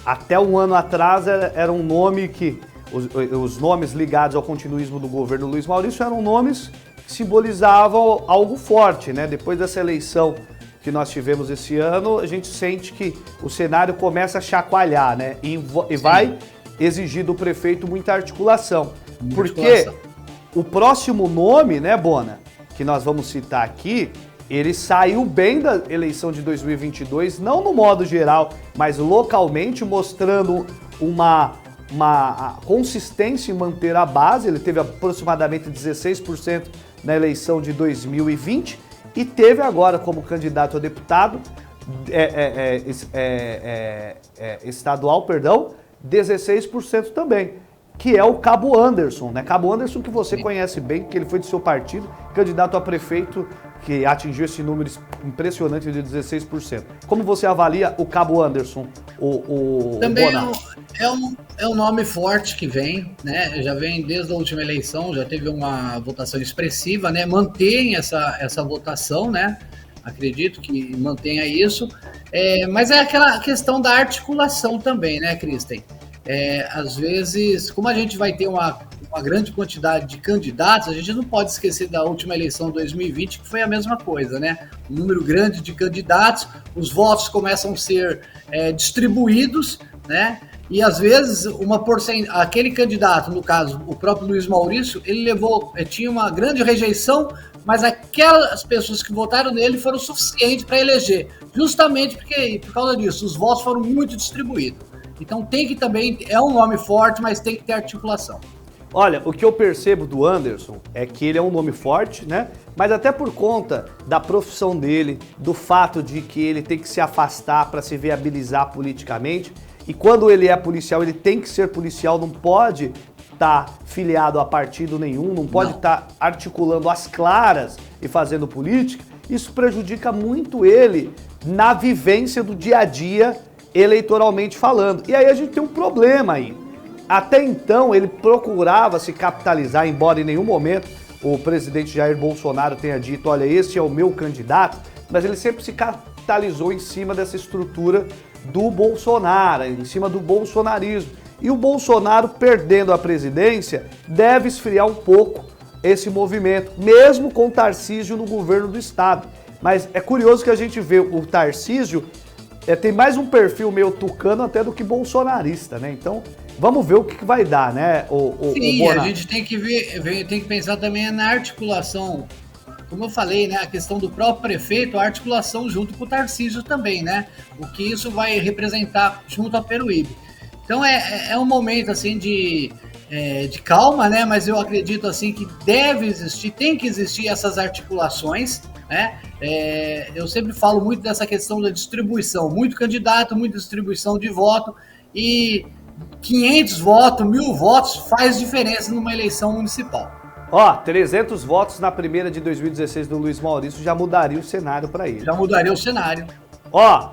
até um ano atrás era um nome que os nomes ligados ao continuismo do governo Luiz Maurício eram nomes que simbolizavam algo forte, né? Depois dessa eleição que nós tivemos esse ano, a gente sente que o cenário começa a chacoalhar, né? E vai exigir do prefeito muita articulação. Porque o próximo nome, né, Bona, que nós vamos citar aqui, ele saiu bem da eleição de 2022, não no modo geral, mas localmente, mostrando uma consistência em manter a base. Ele teve aproximadamente 16% na eleição de 2020 e teve agora como candidato a deputado estadual, 16% também, que é o Cabo Anderson, né? Cabo Anderson, que você conhece bem, que ele foi do seu partido, candidato a prefeito, que atingiu esse número impressionante de 16%. Como você avalia o Cabo Anderson, Também é um nome forte que vem, né? Já vem desde a última eleição, já teve uma votação expressiva, né? Mantém essa votação, né? Acredito que mantenha isso. Mas é aquela questão da articulação também, né, Kristen? Às vezes, como a gente vai ter uma grande quantidade de candidatos, a gente não pode esquecer da última eleição de 2020, que foi a mesma coisa, né? Um número grande de candidatos, os votos começam a ser distribuídos, né? E às vezes aquele candidato, no caso, o próprio Luiz Maurício, ele tinha uma grande rejeição, mas aquelas pessoas que votaram nele foram suficientes para eleger, justamente por causa disso, os votos foram muito distribuídos. Então é um nome forte, mas tem que ter articulação. Olha, o que eu percebo do Anderson é que ele é um nome forte, né? Mas até por conta da profissão dele, do fato de que ele tem que se afastar para se viabilizar politicamente. E quando ele é policial, ele tem que ser policial, não pode estar filiado a partido nenhum, não pode estar articulando as claras e fazendo política. Isso prejudica muito ele na vivência do dia a dia, eleitoralmente falando. E aí a gente tem um problema aí. Até então ele procurava se capitalizar, embora em nenhum momento o presidente Jair Bolsonaro tenha dito, olha, esse é o meu candidato, mas ele sempre se capitalizou em cima dessa estrutura do Bolsonaro, em cima do bolsonarismo. E o Bolsonaro, perdendo a presidência, deve esfriar um pouco esse movimento, mesmo com o Tarcísio no governo do estado. Mas é curioso que a gente vê o Tarcísio tem mais um perfil meio tucano até do que bolsonarista, né? Então, vamos ver o que vai dar, né, Sim, a gente tem que ver, tem que pensar também na articulação. Como eu falei, né, a questão do próprio prefeito, a articulação junto com o Tarcísio também, né? O que isso vai representar junto a Peruíbe. Então, é um momento, assim, de calma, né? Mas eu acredito, assim, que deve existir, tem que existir essas articulações, né? Eu sempre falo muito dessa questão da distribuição, muito candidato, muita distribuição de voto, e 500 votos, 1.000 votos faz diferença numa eleição municipal. Ó, 300 votos na primeira de 2016 do Luiz Maurício já mudaria o cenário para ele. Já mudaria o cenário. Ó,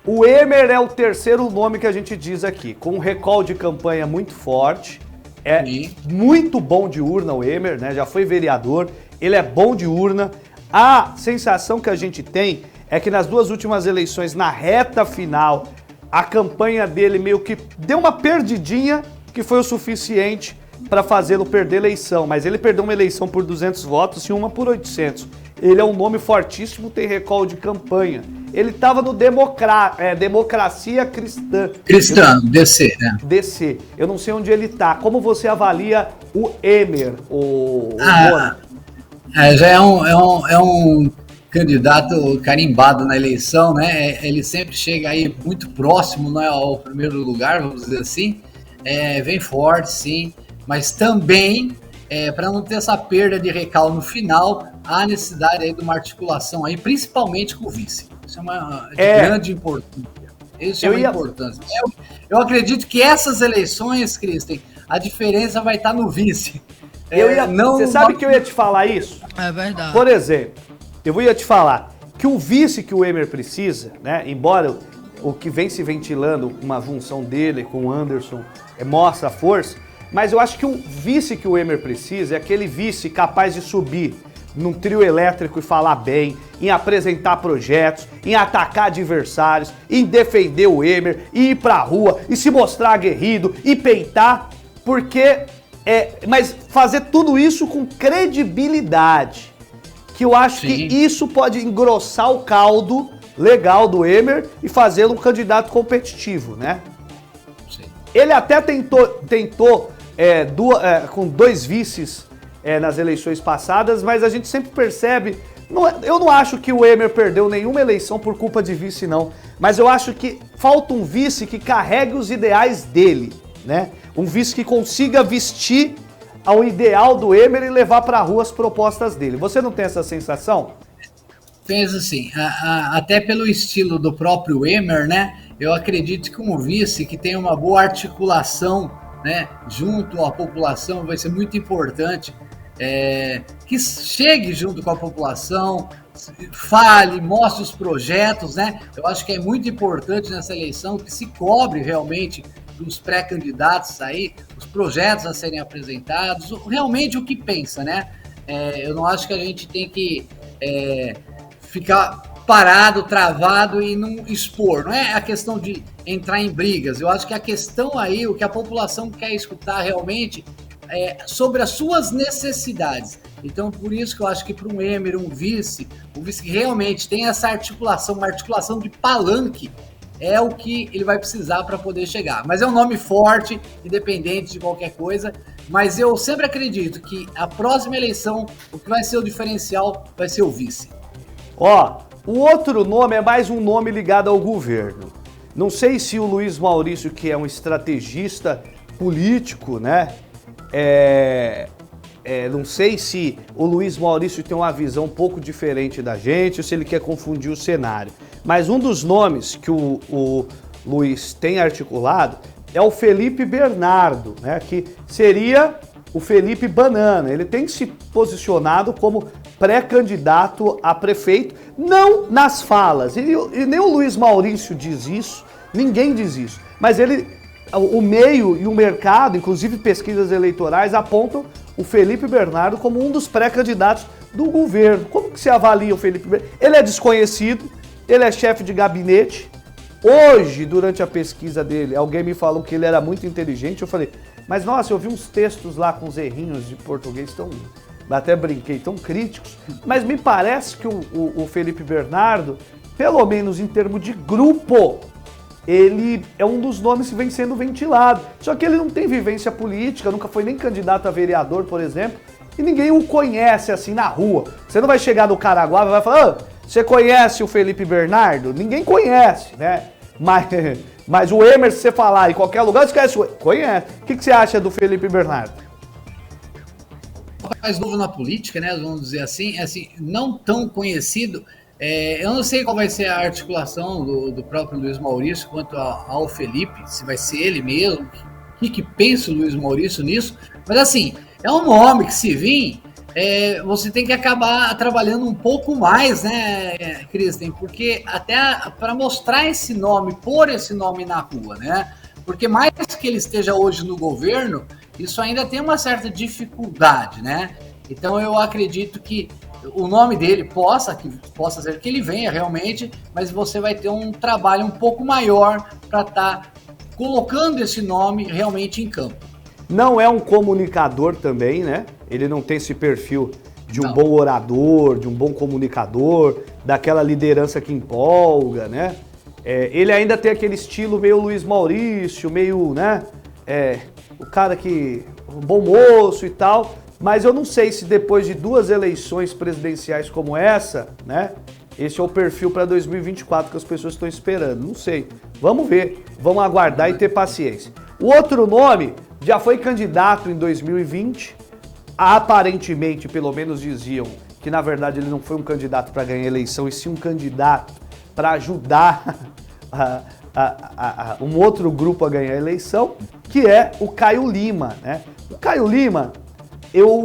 o Emer é o terceiro nome que a gente diz aqui, com um recall de campanha muito forte. É muito bom de urna o Emer, né? Já foi vereador, ele é bom de urna. A sensação que a gente tem é que nas duas últimas eleições, na reta final, a campanha dele meio que deu uma perdidinha, que foi o suficiente para fazê-lo perder a eleição. Mas ele perdeu uma eleição por 200 votos e uma por 800. Ele é um nome fortíssimo, tem recall de campanha. Ele estava no Democracia Cristã. DC, né? DC. Eu não sei onde ele tá. Como você avalia o Emer, já é um candidato carimbado na eleição, né? Ele sempre chega aí muito próximo, né, ao primeiro lugar, vamos dizer assim. Vem forte, sim. Mas também, para não ter essa perda de recall no final, há necessidade aí de uma articulação aí, principalmente com o vice. Isso é uma grande importância. Isso é uma importância. Eu acredito que essas eleições, Kristen, a diferença vai estar no vice. Você sabe que eu ia te falar isso? É verdade. Por exemplo, eu ia te falar que o vice que o Emer precisa, né? Embora o que vem se ventilando, uma junção dele com o Anderson, mostra a força, mas eu acho que o vice que o Emer precisa é aquele vice capaz de subir num trio elétrico e falar bem, em apresentar projetos, em atacar adversários, em defender o Emer, e ir pra rua, e se mostrar aguerrido, e peitar, porque... mas fazer tudo isso com credibilidade, que eu acho que isso pode engrossar o caldo legal do Emer e fazê-lo um candidato competitivo, né? Sim. Ele até tentou com dois vices nas eleições passadas, mas a gente sempre percebe... eu não acho que o Emer perdeu nenhuma eleição por culpa de vice, não. Mas eu acho que falta um vice que carregue os ideais dele, né? Um vice que consiga vestir ao ideal do Emer e levar para a rua as propostas dele. Você não tem essa sensação? Penso assim, até pelo estilo do próprio Emer, né? Eu acredito que um vice que tem uma boa articulação, né, junto à população vai ser muito importante. Que chegue junto com a população, fale, mostre os projetos, né? Eu acho que é muito importante nessa eleição que se cobre realmente dos pré-candidatos aí, os projetos a serem apresentados, realmente o que pensa, né? Eu não acho que a gente tem que ficar parado, travado e não expor. Não é a questão de entrar em brigas. Eu acho que a questão aí, o que a população quer escutar realmente sobre as suas necessidades. Então, por isso que eu acho que para um Emer, um vice que realmente tem essa articulação, uma articulação de palanque, é o que ele vai precisar para poder chegar. Mas é um nome forte, independente de qualquer coisa. Mas eu sempre acredito que a próxima eleição, o que vai ser o diferencial vai ser o vice. O outro nome é mais um nome ligado ao governo. Não sei se o Luiz Maurício, que é um estrategista político, né? Não sei se o Luiz Maurício tem uma visão um pouco diferente da gente, ou se ele quer confundir o cenário. Mas um dos nomes que o Luiz tem articulado é o Felipe Bernardo, né, que seria o Felipe Banana. Ele tem se posicionado como pré-candidato a prefeito, não nas falas, e nem o Luiz Maurício diz isso, ninguém diz isso, mas o meio e o mercado, inclusive pesquisas eleitorais, apontam o Felipe Bernardo como um dos pré-candidatos do governo. Como que se avalia o Felipe Bernardo? Ele é desconhecido, ele é chefe de gabinete. Hoje, durante a pesquisa dele, alguém me falou que ele era muito inteligente. Eu falei, mas nossa, eu vi uns textos lá com os errinhos de português até brinquei, tão críticos. Mas me parece que o Felipe Bernardo, pelo menos em termos de grupo, ele é um dos nomes que vem sendo ventilado. Só que ele não tem vivência política, nunca foi nem candidato a vereador, por exemplo, e ninguém o conhece assim na rua. Você não vai chegar no Caraguá e vai falar, você conhece o Felipe Bernardo? Ninguém conhece, né? Mas o Emer, se você falar em qualquer lugar, você conhece. O que você acha do Felipe Bernardo? Mais novo na política, né? Vamos dizer assim, não tão conhecido. Eu não sei qual vai ser a articulação do próprio Luiz Maurício quanto ao Felipe, se vai ser ele mesmo, o que pensa o Luiz Maurício nisso, mas assim, é um nome que, se vir, você tem que acabar trabalhando um pouco mais, né, Kristen? Porque até para mostrar esse nome, pôr esse nome na rua, né? Porque mais que ele esteja hoje no governo, isso ainda tem uma certa dificuldade, né? Então eu acredito que o nome dele possa ser que ele venha realmente, mas você vai ter um trabalho um pouco maior para estar colocando esse nome realmente em campo. Não é um comunicador também, né? Ele não tem esse perfil de um bom orador, de um bom comunicador, daquela liderança que empolga, né? Ele ainda tem aquele estilo meio Luiz Maurício, meio, né? O cara que... um bom moço e tal, mas eu não sei se depois de 2 eleições presidenciais como essa, né? Esse é o perfil para 2024 que as pessoas estão esperando. Não sei. Vamos ver. Vamos aguardar e ter paciência. O outro nome já foi candidato em 2020. Aparentemente, pelo menos diziam que na verdade ele não foi um candidato para ganhar a eleição, e sim um candidato para ajudar um outro grupo a ganhar a eleição, que é o Caio Lima, né? O Caio Lima, eu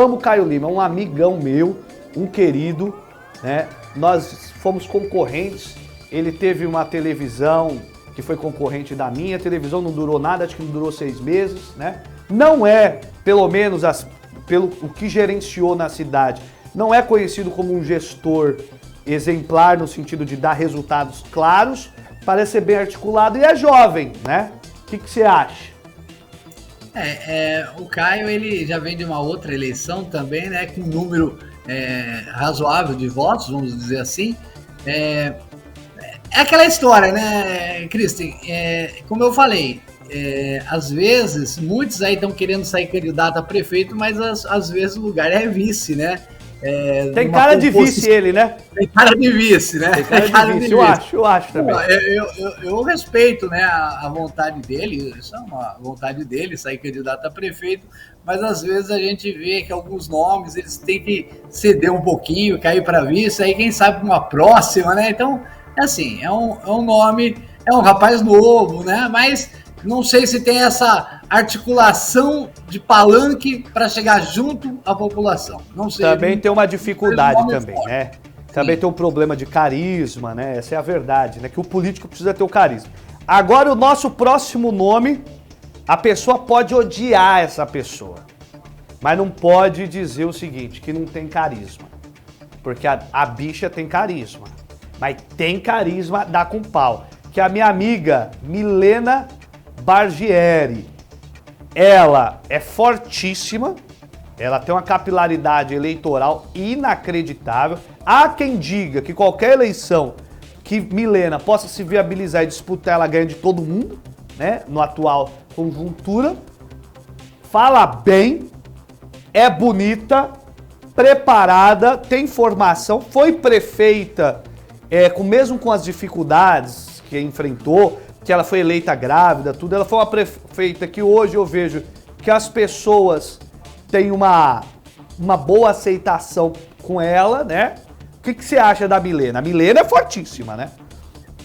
amo o Caio Lima, é um amigão meu, um querido, né? Nós fomos concorrentes, ele teve uma televisão que foi concorrente da minha, a televisão não durou nada, acho que não durou 6 meses, né? Não é, pelo menos pelo o que gerenciou na cidade, não é conhecido como um gestor exemplar no sentido de dar resultados claros, parece ser bem articulado e é jovem, né? O que você acha? O Caio, ele já vem de uma outra eleição também, né? Com um número razoável de votos, vamos dizer assim. É aquela história, né, Kristen? Como eu falei, às vezes, muitos aí estão querendo sair candidato a prefeito, mas às vezes o lugar é vice, né? Tem cara de vice ele, né? Tem cara de vice, né? Tem cara de vice, eu acho também. Eu respeito, né, a vontade dele, isso é uma vontade dele, sair candidato a prefeito, mas às vezes a gente vê que alguns nomes, eles têm que ceder um pouquinho, cair para vice, aí quem sabe uma próxima, né? Então, assim, é um nome, é um rapaz novo, né? Mas não sei se tem essa articulação de palanque para chegar junto à população. Não sei. Também tem uma dificuldade também, né? Também tem um problema de carisma, né? Essa é a verdade, né? Que o político precisa ter o carisma. Agora, o nosso próximo nome, a pessoa pode odiar essa pessoa, mas não pode dizer o seguinte, que não tem carisma. Porque a bicha tem carisma, mas tem carisma, dá com pau. Que a minha amiga Milena Bargieri, ela é fortíssima, ela tem uma capilaridade eleitoral inacreditável. Há quem diga que qualquer eleição que Milena possa se viabilizar e disputar, ela ganha de todo mundo, né, no atual conjuntura. Fala bem, é bonita, preparada, tem formação, foi prefeita, mesmo com as dificuldades que enfrentou, que ela foi eleita grávida, tudo, ela foi uma prefeita que hoje eu vejo que as pessoas têm uma boa aceitação com ela, né? O que você acha da Milena? A Milena é fortíssima, né?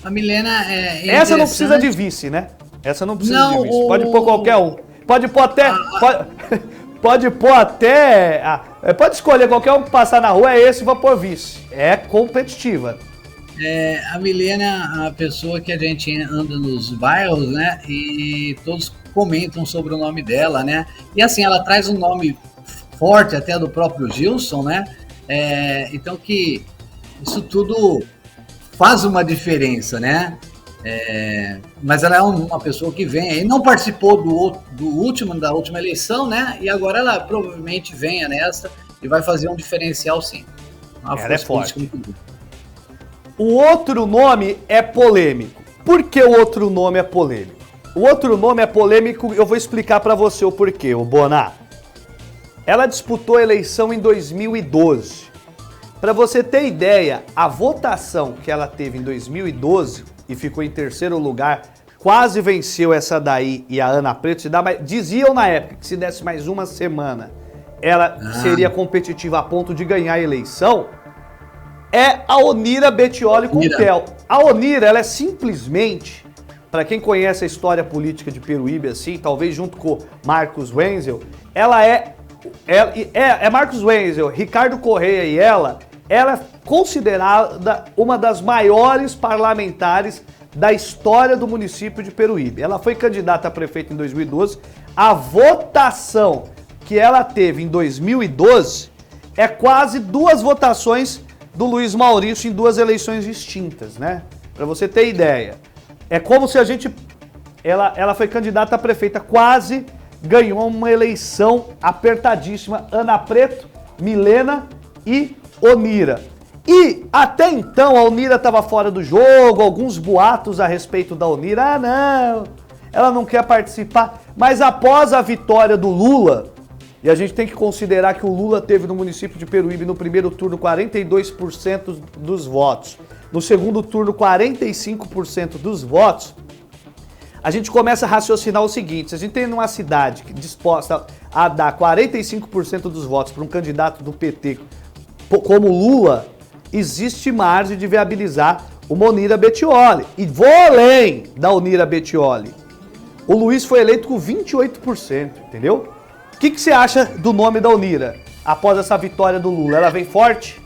A Milena é essa não precisa de vice, né? Essa não precisa de vice. Pode pôr qualquer um. Pode pôr até... Pode pôr até... pode escolher qualquer um que passar na rua, é esse, vou pôr vice. É competitiva. A Milena é uma pessoa que a gente anda nos bairros, né? E todos comentam sobre o nome dela, né? E assim, ela traz um nome forte até do próprio Gilson, né? Então que isso tudo faz uma diferença, né? Mas ela é uma pessoa que vem aí, não participou da última eleição, né? E agora ela provavelmente venha nessa e vai fazer um diferencial, sim. Ela é forte. O outro nome é polêmico. Por que o outro nome é polêmico? O outro nome é polêmico, eu vou explicar pra você o porquê, o Boná. Ela disputou a eleição em 2012. Pra você ter ideia, a votação que ela teve em 2012 e ficou em terceiro lugar, quase venceu essa daí e a Ana Preto. Diziam na época que se desse mais uma semana, ela seria competitiva a ponto de ganhar a eleição. É a Onira Bettioli com o Theo. A Onira, ela é simplesmente para quem conhece a história política de Peruíbe, assim, talvez junto com Marcos Wenzel, ela é Marcos Wenzel, Ricardo Correia e ela é considerada uma das maiores parlamentares da história do município de Peruíbe. Ela foi candidata a prefeito em 2012. A votação que ela teve em 2012 é quase 2 votações do Luiz Maurício em 2 eleições distintas, né? Para você ter ideia. É como se ela foi candidata a prefeita, quase ganhou uma eleição apertadíssima. Ana Preto, Milena e Onira. E até então a Onira estava fora do jogo, alguns boatos a respeito da Onira. Ah, não, ela não quer participar. Mas após a vitória do Lula, e a gente tem que considerar que o Lula teve no município de Peruíbe no primeiro turno 42% dos votos, no segundo turno 45% dos votos, a gente começa a raciocinar o seguinte: se a gente tem uma cidade disposta a dar 45% dos votos para um candidato do PT como Lula, existe margem de viabilizar uma Onira Bettioli. E vou além da Onira Bettioli. O Luiz foi eleito com 28%, entendeu? O que você acha do nome da Onira após essa vitória do Lula? Ela vem forte?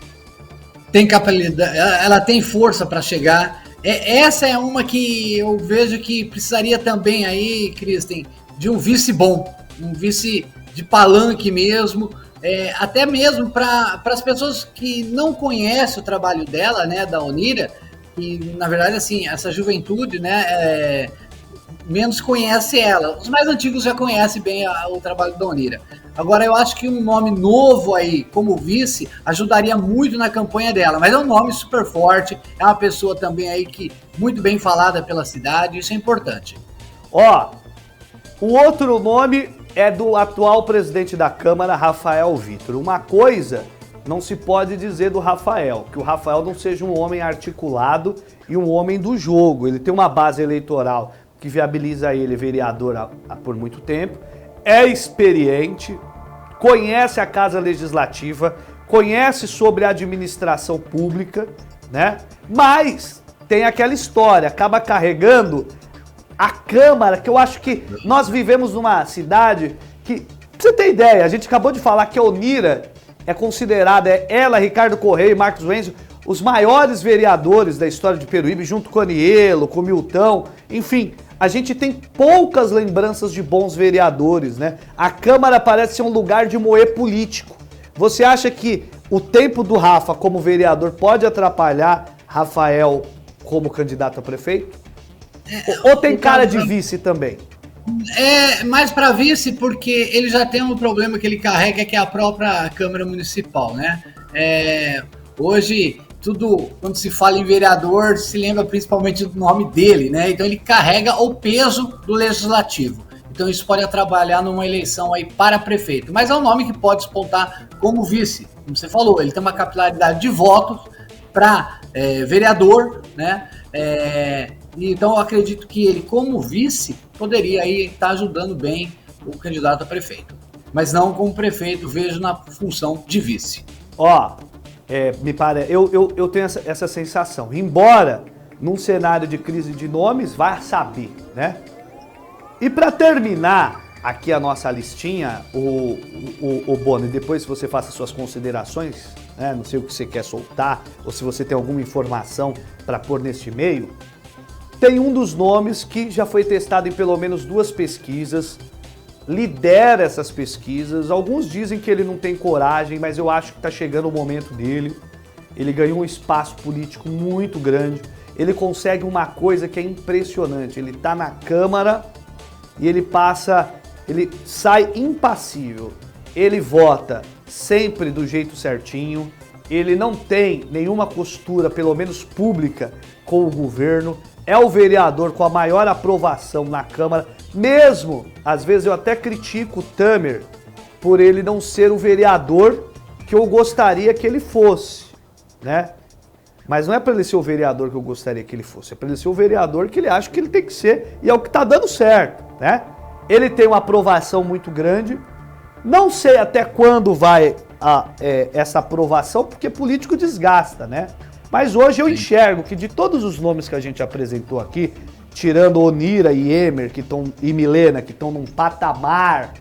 Tem capacidade, ela tem força para chegar. Essa é uma que eu vejo que precisaria também aí, Kristen, de um vice bom, um vice de palanque mesmo, até mesmo para as pessoas que não conhecem o trabalho dela, né, da Onira, e na verdade assim, essa juventude, né, menos conhece ela. Os mais antigos já conhecem bem o trabalho da Onira. Agora, eu acho que um nome novo aí, como vice, ajudaria muito na campanha dela. Mas é um nome super forte, é uma pessoa também aí que muito bem falada pela cidade, isso é importante. Ó, o outro nome é do atual presidente da Câmara, Rafael Vitor. Uma coisa não se pode dizer do Rafael, que o Rafael não seja um homem articulado e um homem do jogo. Ele tem uma base eleitoral que viabiliza ele vereador por muito tempo, é experiente, conhece a Casa Legislativa, conhece sobre a administração pública, né? Mas tem aquela história, acaba carregando a Câmara, que eu acho que nós vivemos numa cidade que, pra você ter ideia, a gente acabou de falar que a Onira é considerada, ela, Ricardo Correia e Marcos Wenzel, os maiores vereadores da história de Peruíbe, junto com o Anielo, com o Milton, enfim, a gente tem poucas lembranças de bons vereadores, né? A Câmara parece ser um lugar de moer político. Você acha que o tempo do Rafa como vereador pode atrapalhar Rafael como candidato a prefeito? Ou tem cara de vice também? É mais para vice, porque ele já tem um problema que ele carrega, que é a própria Câmara Municipal, né? Hoje, tudo, quando se fala em vereador, se lembra principalmente do nome dele, né? Então ele carrega o peso do legislativo. Então isso pode atrapalhar numa eleição aí para prefeito. Mas é um nome que pode despontar como vice. Como você falou, ele tem uma capilaridade de votos para vereador, né? Então eu acredito que ele, como vice, poderia aí estar ajudando bem o candidato a prefeito. Mas não como prefeito, vejo na função de vice. Ó, me parece, eu tenho essa sensação. Embora num cenário de crise de nomes, vai saber, né? E para terminar aqui a nossa listinha, o Bono, e depois você faça suas considerações, né? Não sei o que você quer soltar, ou se você tem alguma informação para pôr neste e-mail, tem um dos nomes que já foi testado em pelo menos 2 pesquisas, lidera essas pesquisas. Alguns dizem que ele não tem coragem, mas eu acho que está chegando o momento dele. Ele ganhou um espaço político muito grande. Ele consegue uma coisa que é impressionante. Ele está na Câmara e ele sai impassível. Ele vota sempre do jeito certinho. Ele não tem nenhuma costura, pelo menos pública, com o governo. É o vereador com a maior aprovação na Câmara. Mesmo, às vezes eu até critico o Tamer por ele não ser o vereador que eu gostaria que ele fosse, né? Mas não é para ele ser o vereador que eu gostaria que ele fosse, é para ele ser o vereador que ele acha que ele tem que ser, e é o que tá dando certo, né? Ele tem uma aprovação muito grande. Não sei até quando vai essa aprovação, porque político desgasta, né? Mas hoje eu enxergo que de todos os nomes que a gente apresentou aqui, tirando Onira e Emer e Milena, que estão num patamar,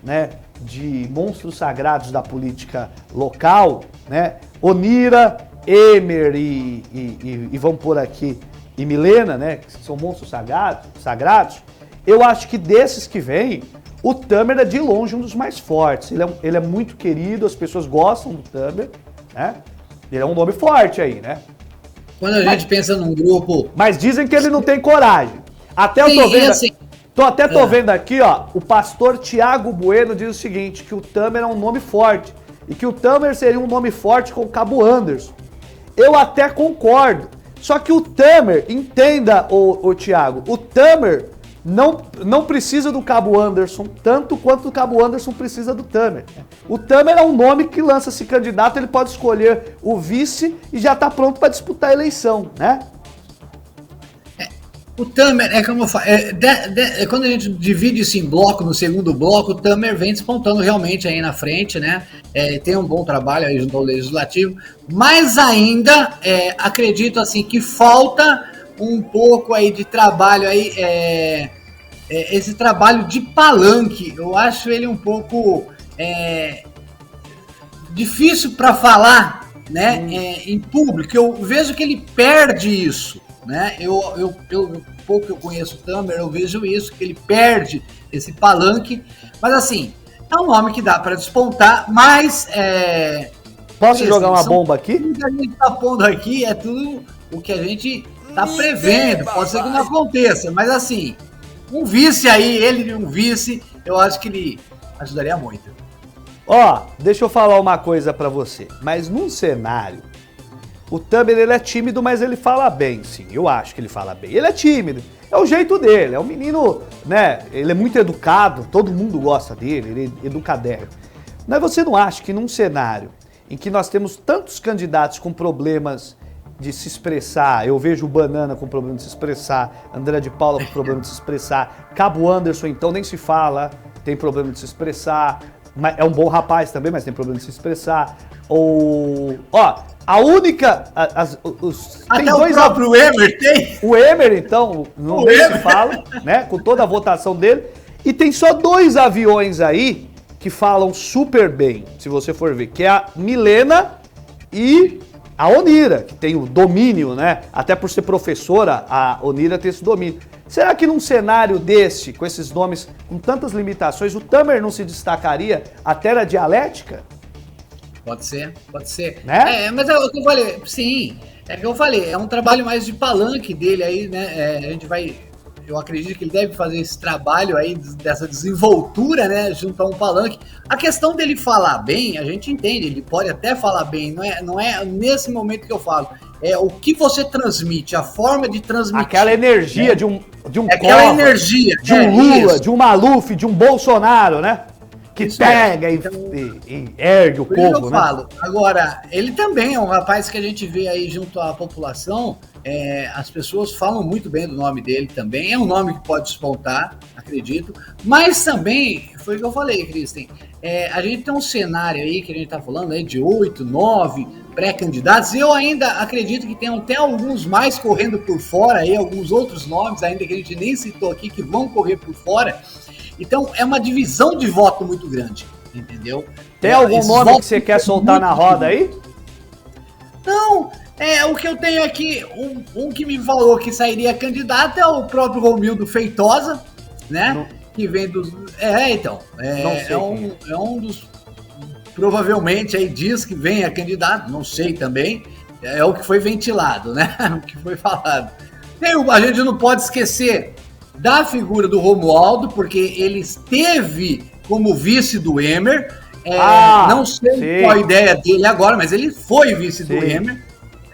né, de monstros sagrados da política local, né? Onira, Emer e vamos por aqui, e Milena, né, que são monstros sagrados, eu acho que desses que vêm, o Tamer é de longe um dos mais fortes. Ele é muito querido, as pessoas gostam do Tamer, né? Ele é um nome forte aí, né? Quando a gente pensa num grupo... Mas dizem que ele não tem coragem. Até Sim, eu tô vendo... assim, Tô vendo aqui, ó, o pastor Tiago Bueno diz o seguinte, que o Tamer é um nome forte. E que o Tamer seria um nome forte com o Cabo Anderson. Eu até concordo. Só que o Tamer, entenda, o Tiago, o Tamer não precisa do Cabo Anderson tanto quanto o Cabo Anderson precisa do Tamer. O Tamer é um nome que lança-se candidato, ele pode escolher o vice e já tá pronto para disputar a eleição, né? O Tamer, é como eu falo, quando a gente divide isso em bloco, no segundo bloco, o Tamer vem despontando realmente aí na frente, né? Tem um bom trabalho aí junto ao Legislativo, mas ainda acredito assim que falta um pouco aí de trabalho aí, esse trabalho de palanque. Eu acho ele um pouco difícil para falar, né? Em público. Eu vejo que ele perde isso. Né? Pouco que eu conheço o Tamer, eu vejo isso, que ele perde esse palanque, mas assim, é um nome que dá para despontar, mas... Posso jogar uma bomba aqui? Tudo que a gente está pondo aqui é tudo o que a gente está prevendo, pode ser que não aconteça, mas assim, um vice aí, ele de um vice, eu acho que ele ajudaria muito. Ó, deixa eu falar uma coisa para você, mas num cenário... O Tamer, ele é tímido, mas ele fala bem, sim. Eu acho que ele fala bem. Ele é tímido. É o jeito dele. É um menino, né? Ele é muito educado. Todo mundo gosta dele. Ele é educadérrimo. Mas você não acha que num cenário em que nós temos tantos candidatos com problemas de se expressar, eu vejo o Banana com problema de se expressar, André de Paula com problema de se expressar, Cabo Anderson, então, nem se fala, tem problema de se expressar. É um bom rapaz também, mas tem problema de se expressar. A única... Até o próprio Emer tem. O Emer, então, não nem se fala, né? Com toda a votação dele. E tem só 2 aviões aí que falam super bem, se você for ver, que é a Milena e a Onira, que tem o domínio, né? Até por ser professora, a Onira tem esse domínio. Será que num cenário desse, com esses nomes, com tantas limitações, o Tamer não se destacaria até na dialética? Pode ser. Né? Mas é o que eu falei, sim, é o que eu falei, é um trabalho mais de palanque dele aí, né? Eu acredito que ele deve fazer esse trabalho aí, dessa desenvoltura, né, junto a um palanque. A questão dele falar bem, a gente entende, ele pode até falar bem, não é nesse momento que eu falo, é o que você transmite, a forma de transmitir. Aquela energia, né? de um aquela Cova, energia. de um Lula, isso. de um Maluf, de um Bolsonaro, né? Que isso pega e ergue o povo, né? Falo. Agora, ele também é um rapaz que a gente vê aí junto à população, as pessoas falam muito bem do nome dele também, é um nome que pode despontar, acredito, mas também, foi o que eu falei, Kristen, a gente tem um cenário aí, que a gente tá falando aí de 8, 9 pré-candidatos, eu ainda acredito que tem até alguns mais correndo por fora aí, alguns outros nomes ainda que a gente nem citou aqui, que vão correr por fora. Então, é uma divisão de voto muito grande, entendeu? Tem algum nome que você quer soltar na roda aí? Não, o que eu tenho aqui, um que me falou que sairia candidato é o próprio Romildo Feitosa, né? Não. Que vem dos... é um dos... Provavelmente aí diz que vem a candidato, não sei também, é o que foi ventilado, né? O que foi falado. A gente não pode esquecer da figura do Romualdo, porque ele esteve como vice do Emer. Não sei qual a ideia dele agora, mas ele foi vice do Emer.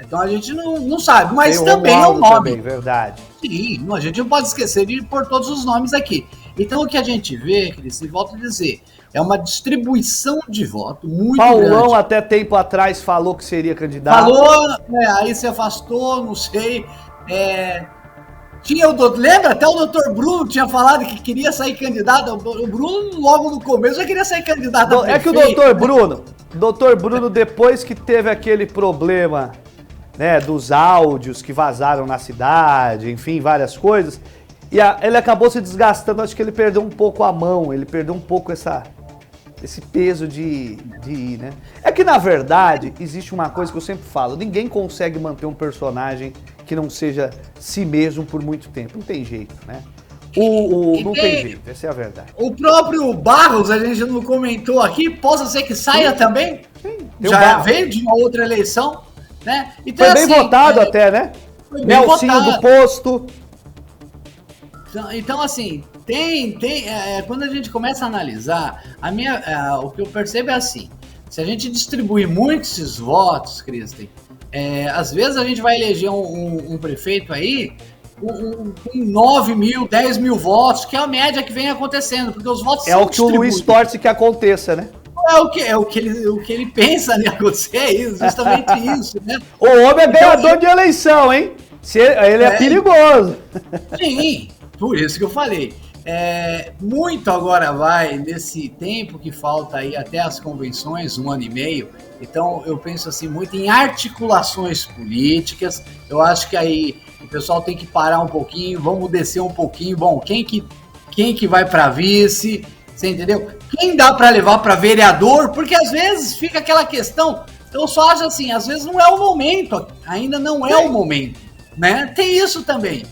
Então a gente não sabe, mas tem também é um nome. Também, verdade. Sim, a gente não pode esquecer de pôr todos os nomes aqui. Então o que a gente vê, Cris, e volto a dizer, é uma distribuição de voto muito grande. Paulão até tempo atrás falou que seria candidato. Falou, aí se afastou, não sei. Lembra? Até o Dr. Bruno tinha falado que queria sair candidato. O Bruno, logo no começo, já queria sair candidato. É que o Dr. Bruno, depois que teve aquele problema né, dos áudios que vazaram na cidade, enfim, várias coisas. E ele acabou se desgastando, acho que ele perdeu um pouco a mão, ele perdeu um pouco esse peso de ir, né? É que, na verdade, existe uma coisa que eu sempre falo, ninguém consegue manter um personagem que não seja si mesmo por muito tempo, não tem jeito, né? Não tem jeito, essa é a verdade. O próprio Barros, a gente não comentou aqui, possa ser que saia também? Sim, já veio de uma outra eleição, né? Então, foi bem votado até, né? Nelsinho do Posto. Então, assim, quando a gente começa a analisar, o que eu percebo é assim, se a gente distribuir muitos esses votos, Kristen, às vezes a gente vai eleger um prefeito aí com 9 mil, 10 mil votos, que é a média que vem acontecendo, porque os votos são o que o Luiz torce que aconteça, né? É o que ele pensa em acontecer, é isso, justamente isso, né? O homem é ganhador de eleição, hein? Ele é perigoso. Sim, por isso que eu falei. Muito agora vai nesse tempo que falta aí até as convenções, 1 ano e meio. Então eu penso assim muito em articulações políticas. Eu acho que aí o pessoal tem que parar um pouquinho, vamos descer um pouquinho. Bom, quem que vai para vice? Você entendeu? Quem dá para levar para vereador? Porque às vezes fica aquela questão. Eu só acho assim, às vezes não é o momento, ainda não é o momento, né? Tem isso também.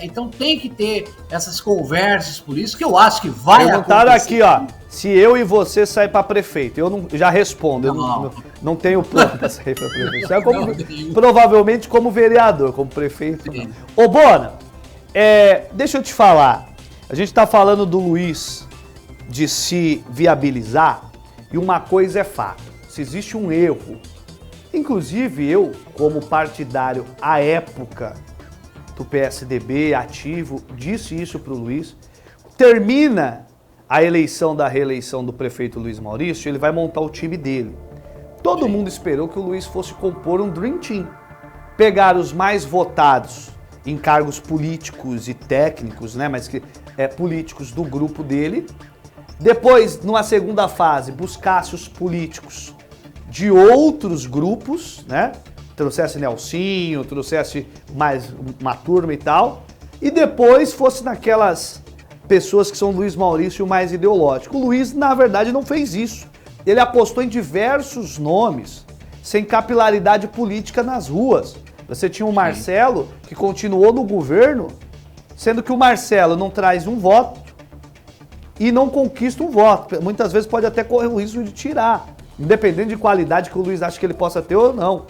Então tem que ter essas conversas por isso que eu acho que vai perguntaram acontecer. Aqui, ó, se eu e você sair para prefeito, eu já respondo, eu não tenho plano para sair para prefeito. Provavelmente como vereador, como prefeito. Ô Bona, deixa eu te falar, a gente tá falando do Luiz de se viabilizar e uma coisa é fato, se existe um erro, inclusive eu como partidário à época do PSDB ativo, disse isso para o Luiz, termina a eleição da reeleição do prefeito Luiz Maurício, ele vai montar o time dele. Todo mundo esperou que o Luiz fosse compor um Dream Team, pegar os mais votados em cargos políticos e técnicos, né, mas políticos do grupo dele, depois, numa segunda fase, buscasse os políticos de outros grupos, né, trouxesse Nelsinho, trouxesse mais uma turma e tal, e depois fosse naquelas pessoas que são Luiz Maurício mais ideológico. O Luiz, na verdade, não fez isso. Ele apostou em diversos nomes, sem capilaridade política nas ruas. Você tinha o Marcelo, que continuou no governo, sendo que o Marcelo não traz um voto e não conquista um voto. Muitas vezes pode até correr o risco de tirar, independente de qualidade que o Luiz acha que ele possa ter ou não.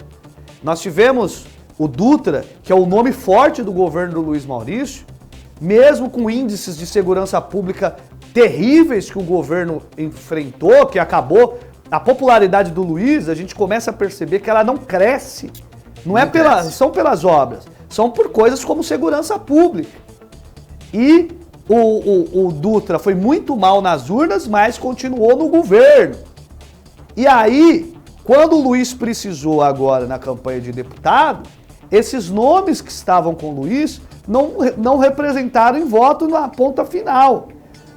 Nós tivemos o Dutra, que é o nome forte do governo do Luiz Maurício, mesmo com índices de segurança pública terríveis que o governo enfrentou, que acabou, a popularidade do Luiz, a gente começa a perceber que ela não cresce. Não é são pelas obras, são por coisas como segurança pública. E o Dutra foi muito mal nas urnas, mas continuou no governo. E aí, quando o Luiz precisou agora na campanha de deputado, esses nomes que estavam com o Luiz não representaram em voto na ponta final.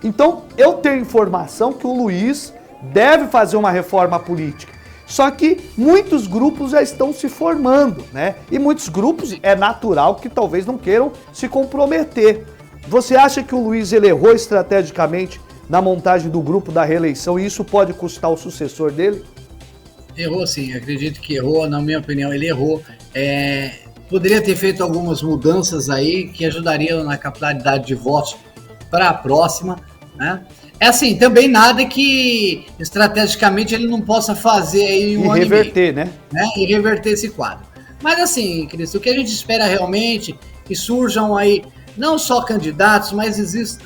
Então, eu tenho informação que o Luiz deve fazer uma reforma política. Só que muitos grupos já estão se formando, né? E muitos grupos é natural que talvez não queiram se comprometer. Você acha que o Luiz ele errou estrategicamente na montagem do grupo da reeleição e isso pode custar o sucessor dele? Errou sim, acredito que errou, na minha opinião ele errou. Poderia ter feito algumas mudanças aí que ajudariam na capilaridade de votos para a próxima, né? Assim, também nada que estrategicamente ele não possa fazer aí em um ano e meio, né? E reverter esse quadro. Mas assim, Cristo, o que a gente espera realmente que surjam aí não só candidatos, mas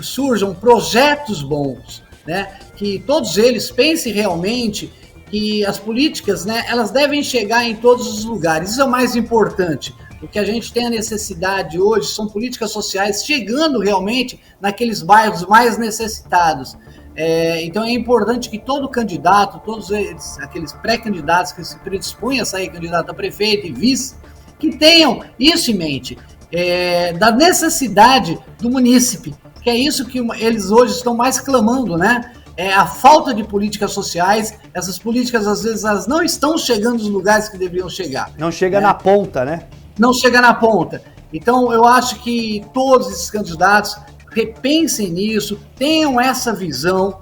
surjam projetos bons, né? Que todos eles pensem realmente que as políticas, né, elas devem chegar em todos os lugares. Isso é o mais importante. O que a gente tem a necessidade hoje são políticas sociais chegando realmente naqueles bairros mais necessitados. Então é importante que todo candidato, todos eles, aqueles pré-candidatos que se predispõem a sair candidato a prefeito e vice, que tenham isso em mente, da necessidade do munícipe, que é isso que eles hoje estão mais clamando, né? é a falta de políticas sociais. Essas políticas, às vezes, elas não estão chegando nos lugares que deveriam chegar. Não chega na ponta, né? Não chega na ponta. Então, eu acho que todos esses candidatos repensem nisso, tenham essa visão,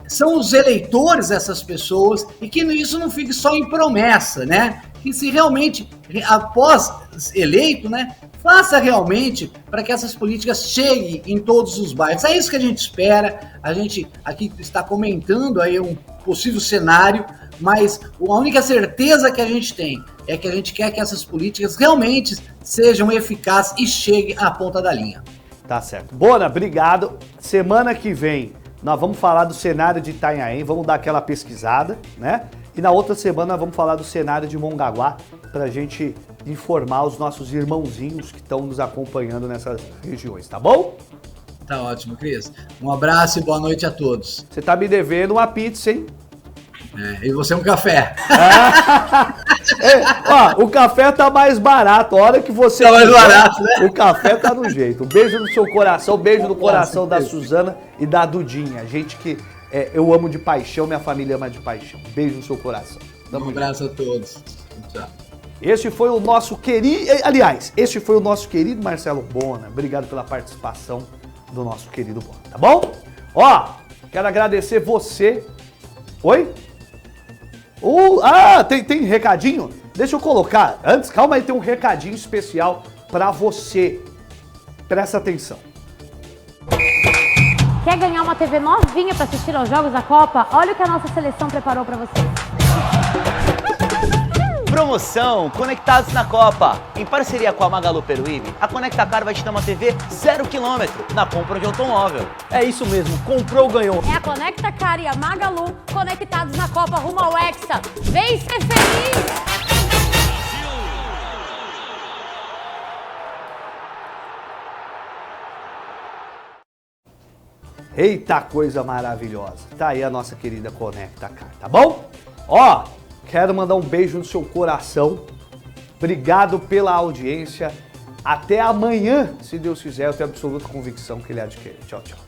são os eleitores dessas pessoas, e que isso não fique só em promessa, né? Que se realmente, após eleito, né, faça realmente para que essas políticas cheguem em todos os bairros. É isso que a gente espera. A gente aqui está comentando aí um possível cenário, mas a única certeza que a gente tem é que a gente quer que essas políticas realmente sejam eficazes e cheguem à ponta da linha. Tá certo. Bona, obrigado. Semana que vem nós vamos falar do cenário de Itanhaém, vamos dar aquela pesquisada, né? E na outra semana nós vamos falar do cenário de Mongaguá, pra gente informar os nossos irmãozinhos que estão nos acompanhando nessas regiões, tá bom? Tá ótimo, Cris. Um abraço e boa noite a todos. Você tá me devendo uma pizza, hein? E você um café. O café tá mais barato. A hora que você... Tá mais barato, né? O café tá no jeito. Um beijo no seu coração, beijo no coração da Suzana e da Dudinha. Gente que eu amo de paixão, minha família ama de paixão. Beijo no seu coração. Um abraço a todos. Tchau. Este foi o nosso querido... Aliás, este foi o nosso querido Marcelo Bona. Obrigado pela participação do nosso querido Bona, tá bom? Quero agradecer você... Oi? Tem recadinho? Deixa eu colocar. Antes, calma aí, tem um recadinho especial pra você. Presta atenção. Quer ganhar uma TV novinha pra assistir aos Jogos da Copa? Olha o que a nossa seleção preparou pra você. Promoção Conectados na Copa. Em parceria com a Magalu Peruíbe, a Conectacar vai te dar uma TV 0 km na compra de automóvel. É isso mesmo, comprou, ganhou. É a Conectacar e a Magalu conectados na Copa rumo ao Hexa. Vem ser feliz! Eita coisa maravilhosa. Tá aí a nossa querida Conectacar, tá bom? Quero mandar um beijo no seu coração. Obrigado pela audiência. Até amanhã, se Deus quiser. Eu tenho absoluta convicção que ele adquire. Tchau, tchau.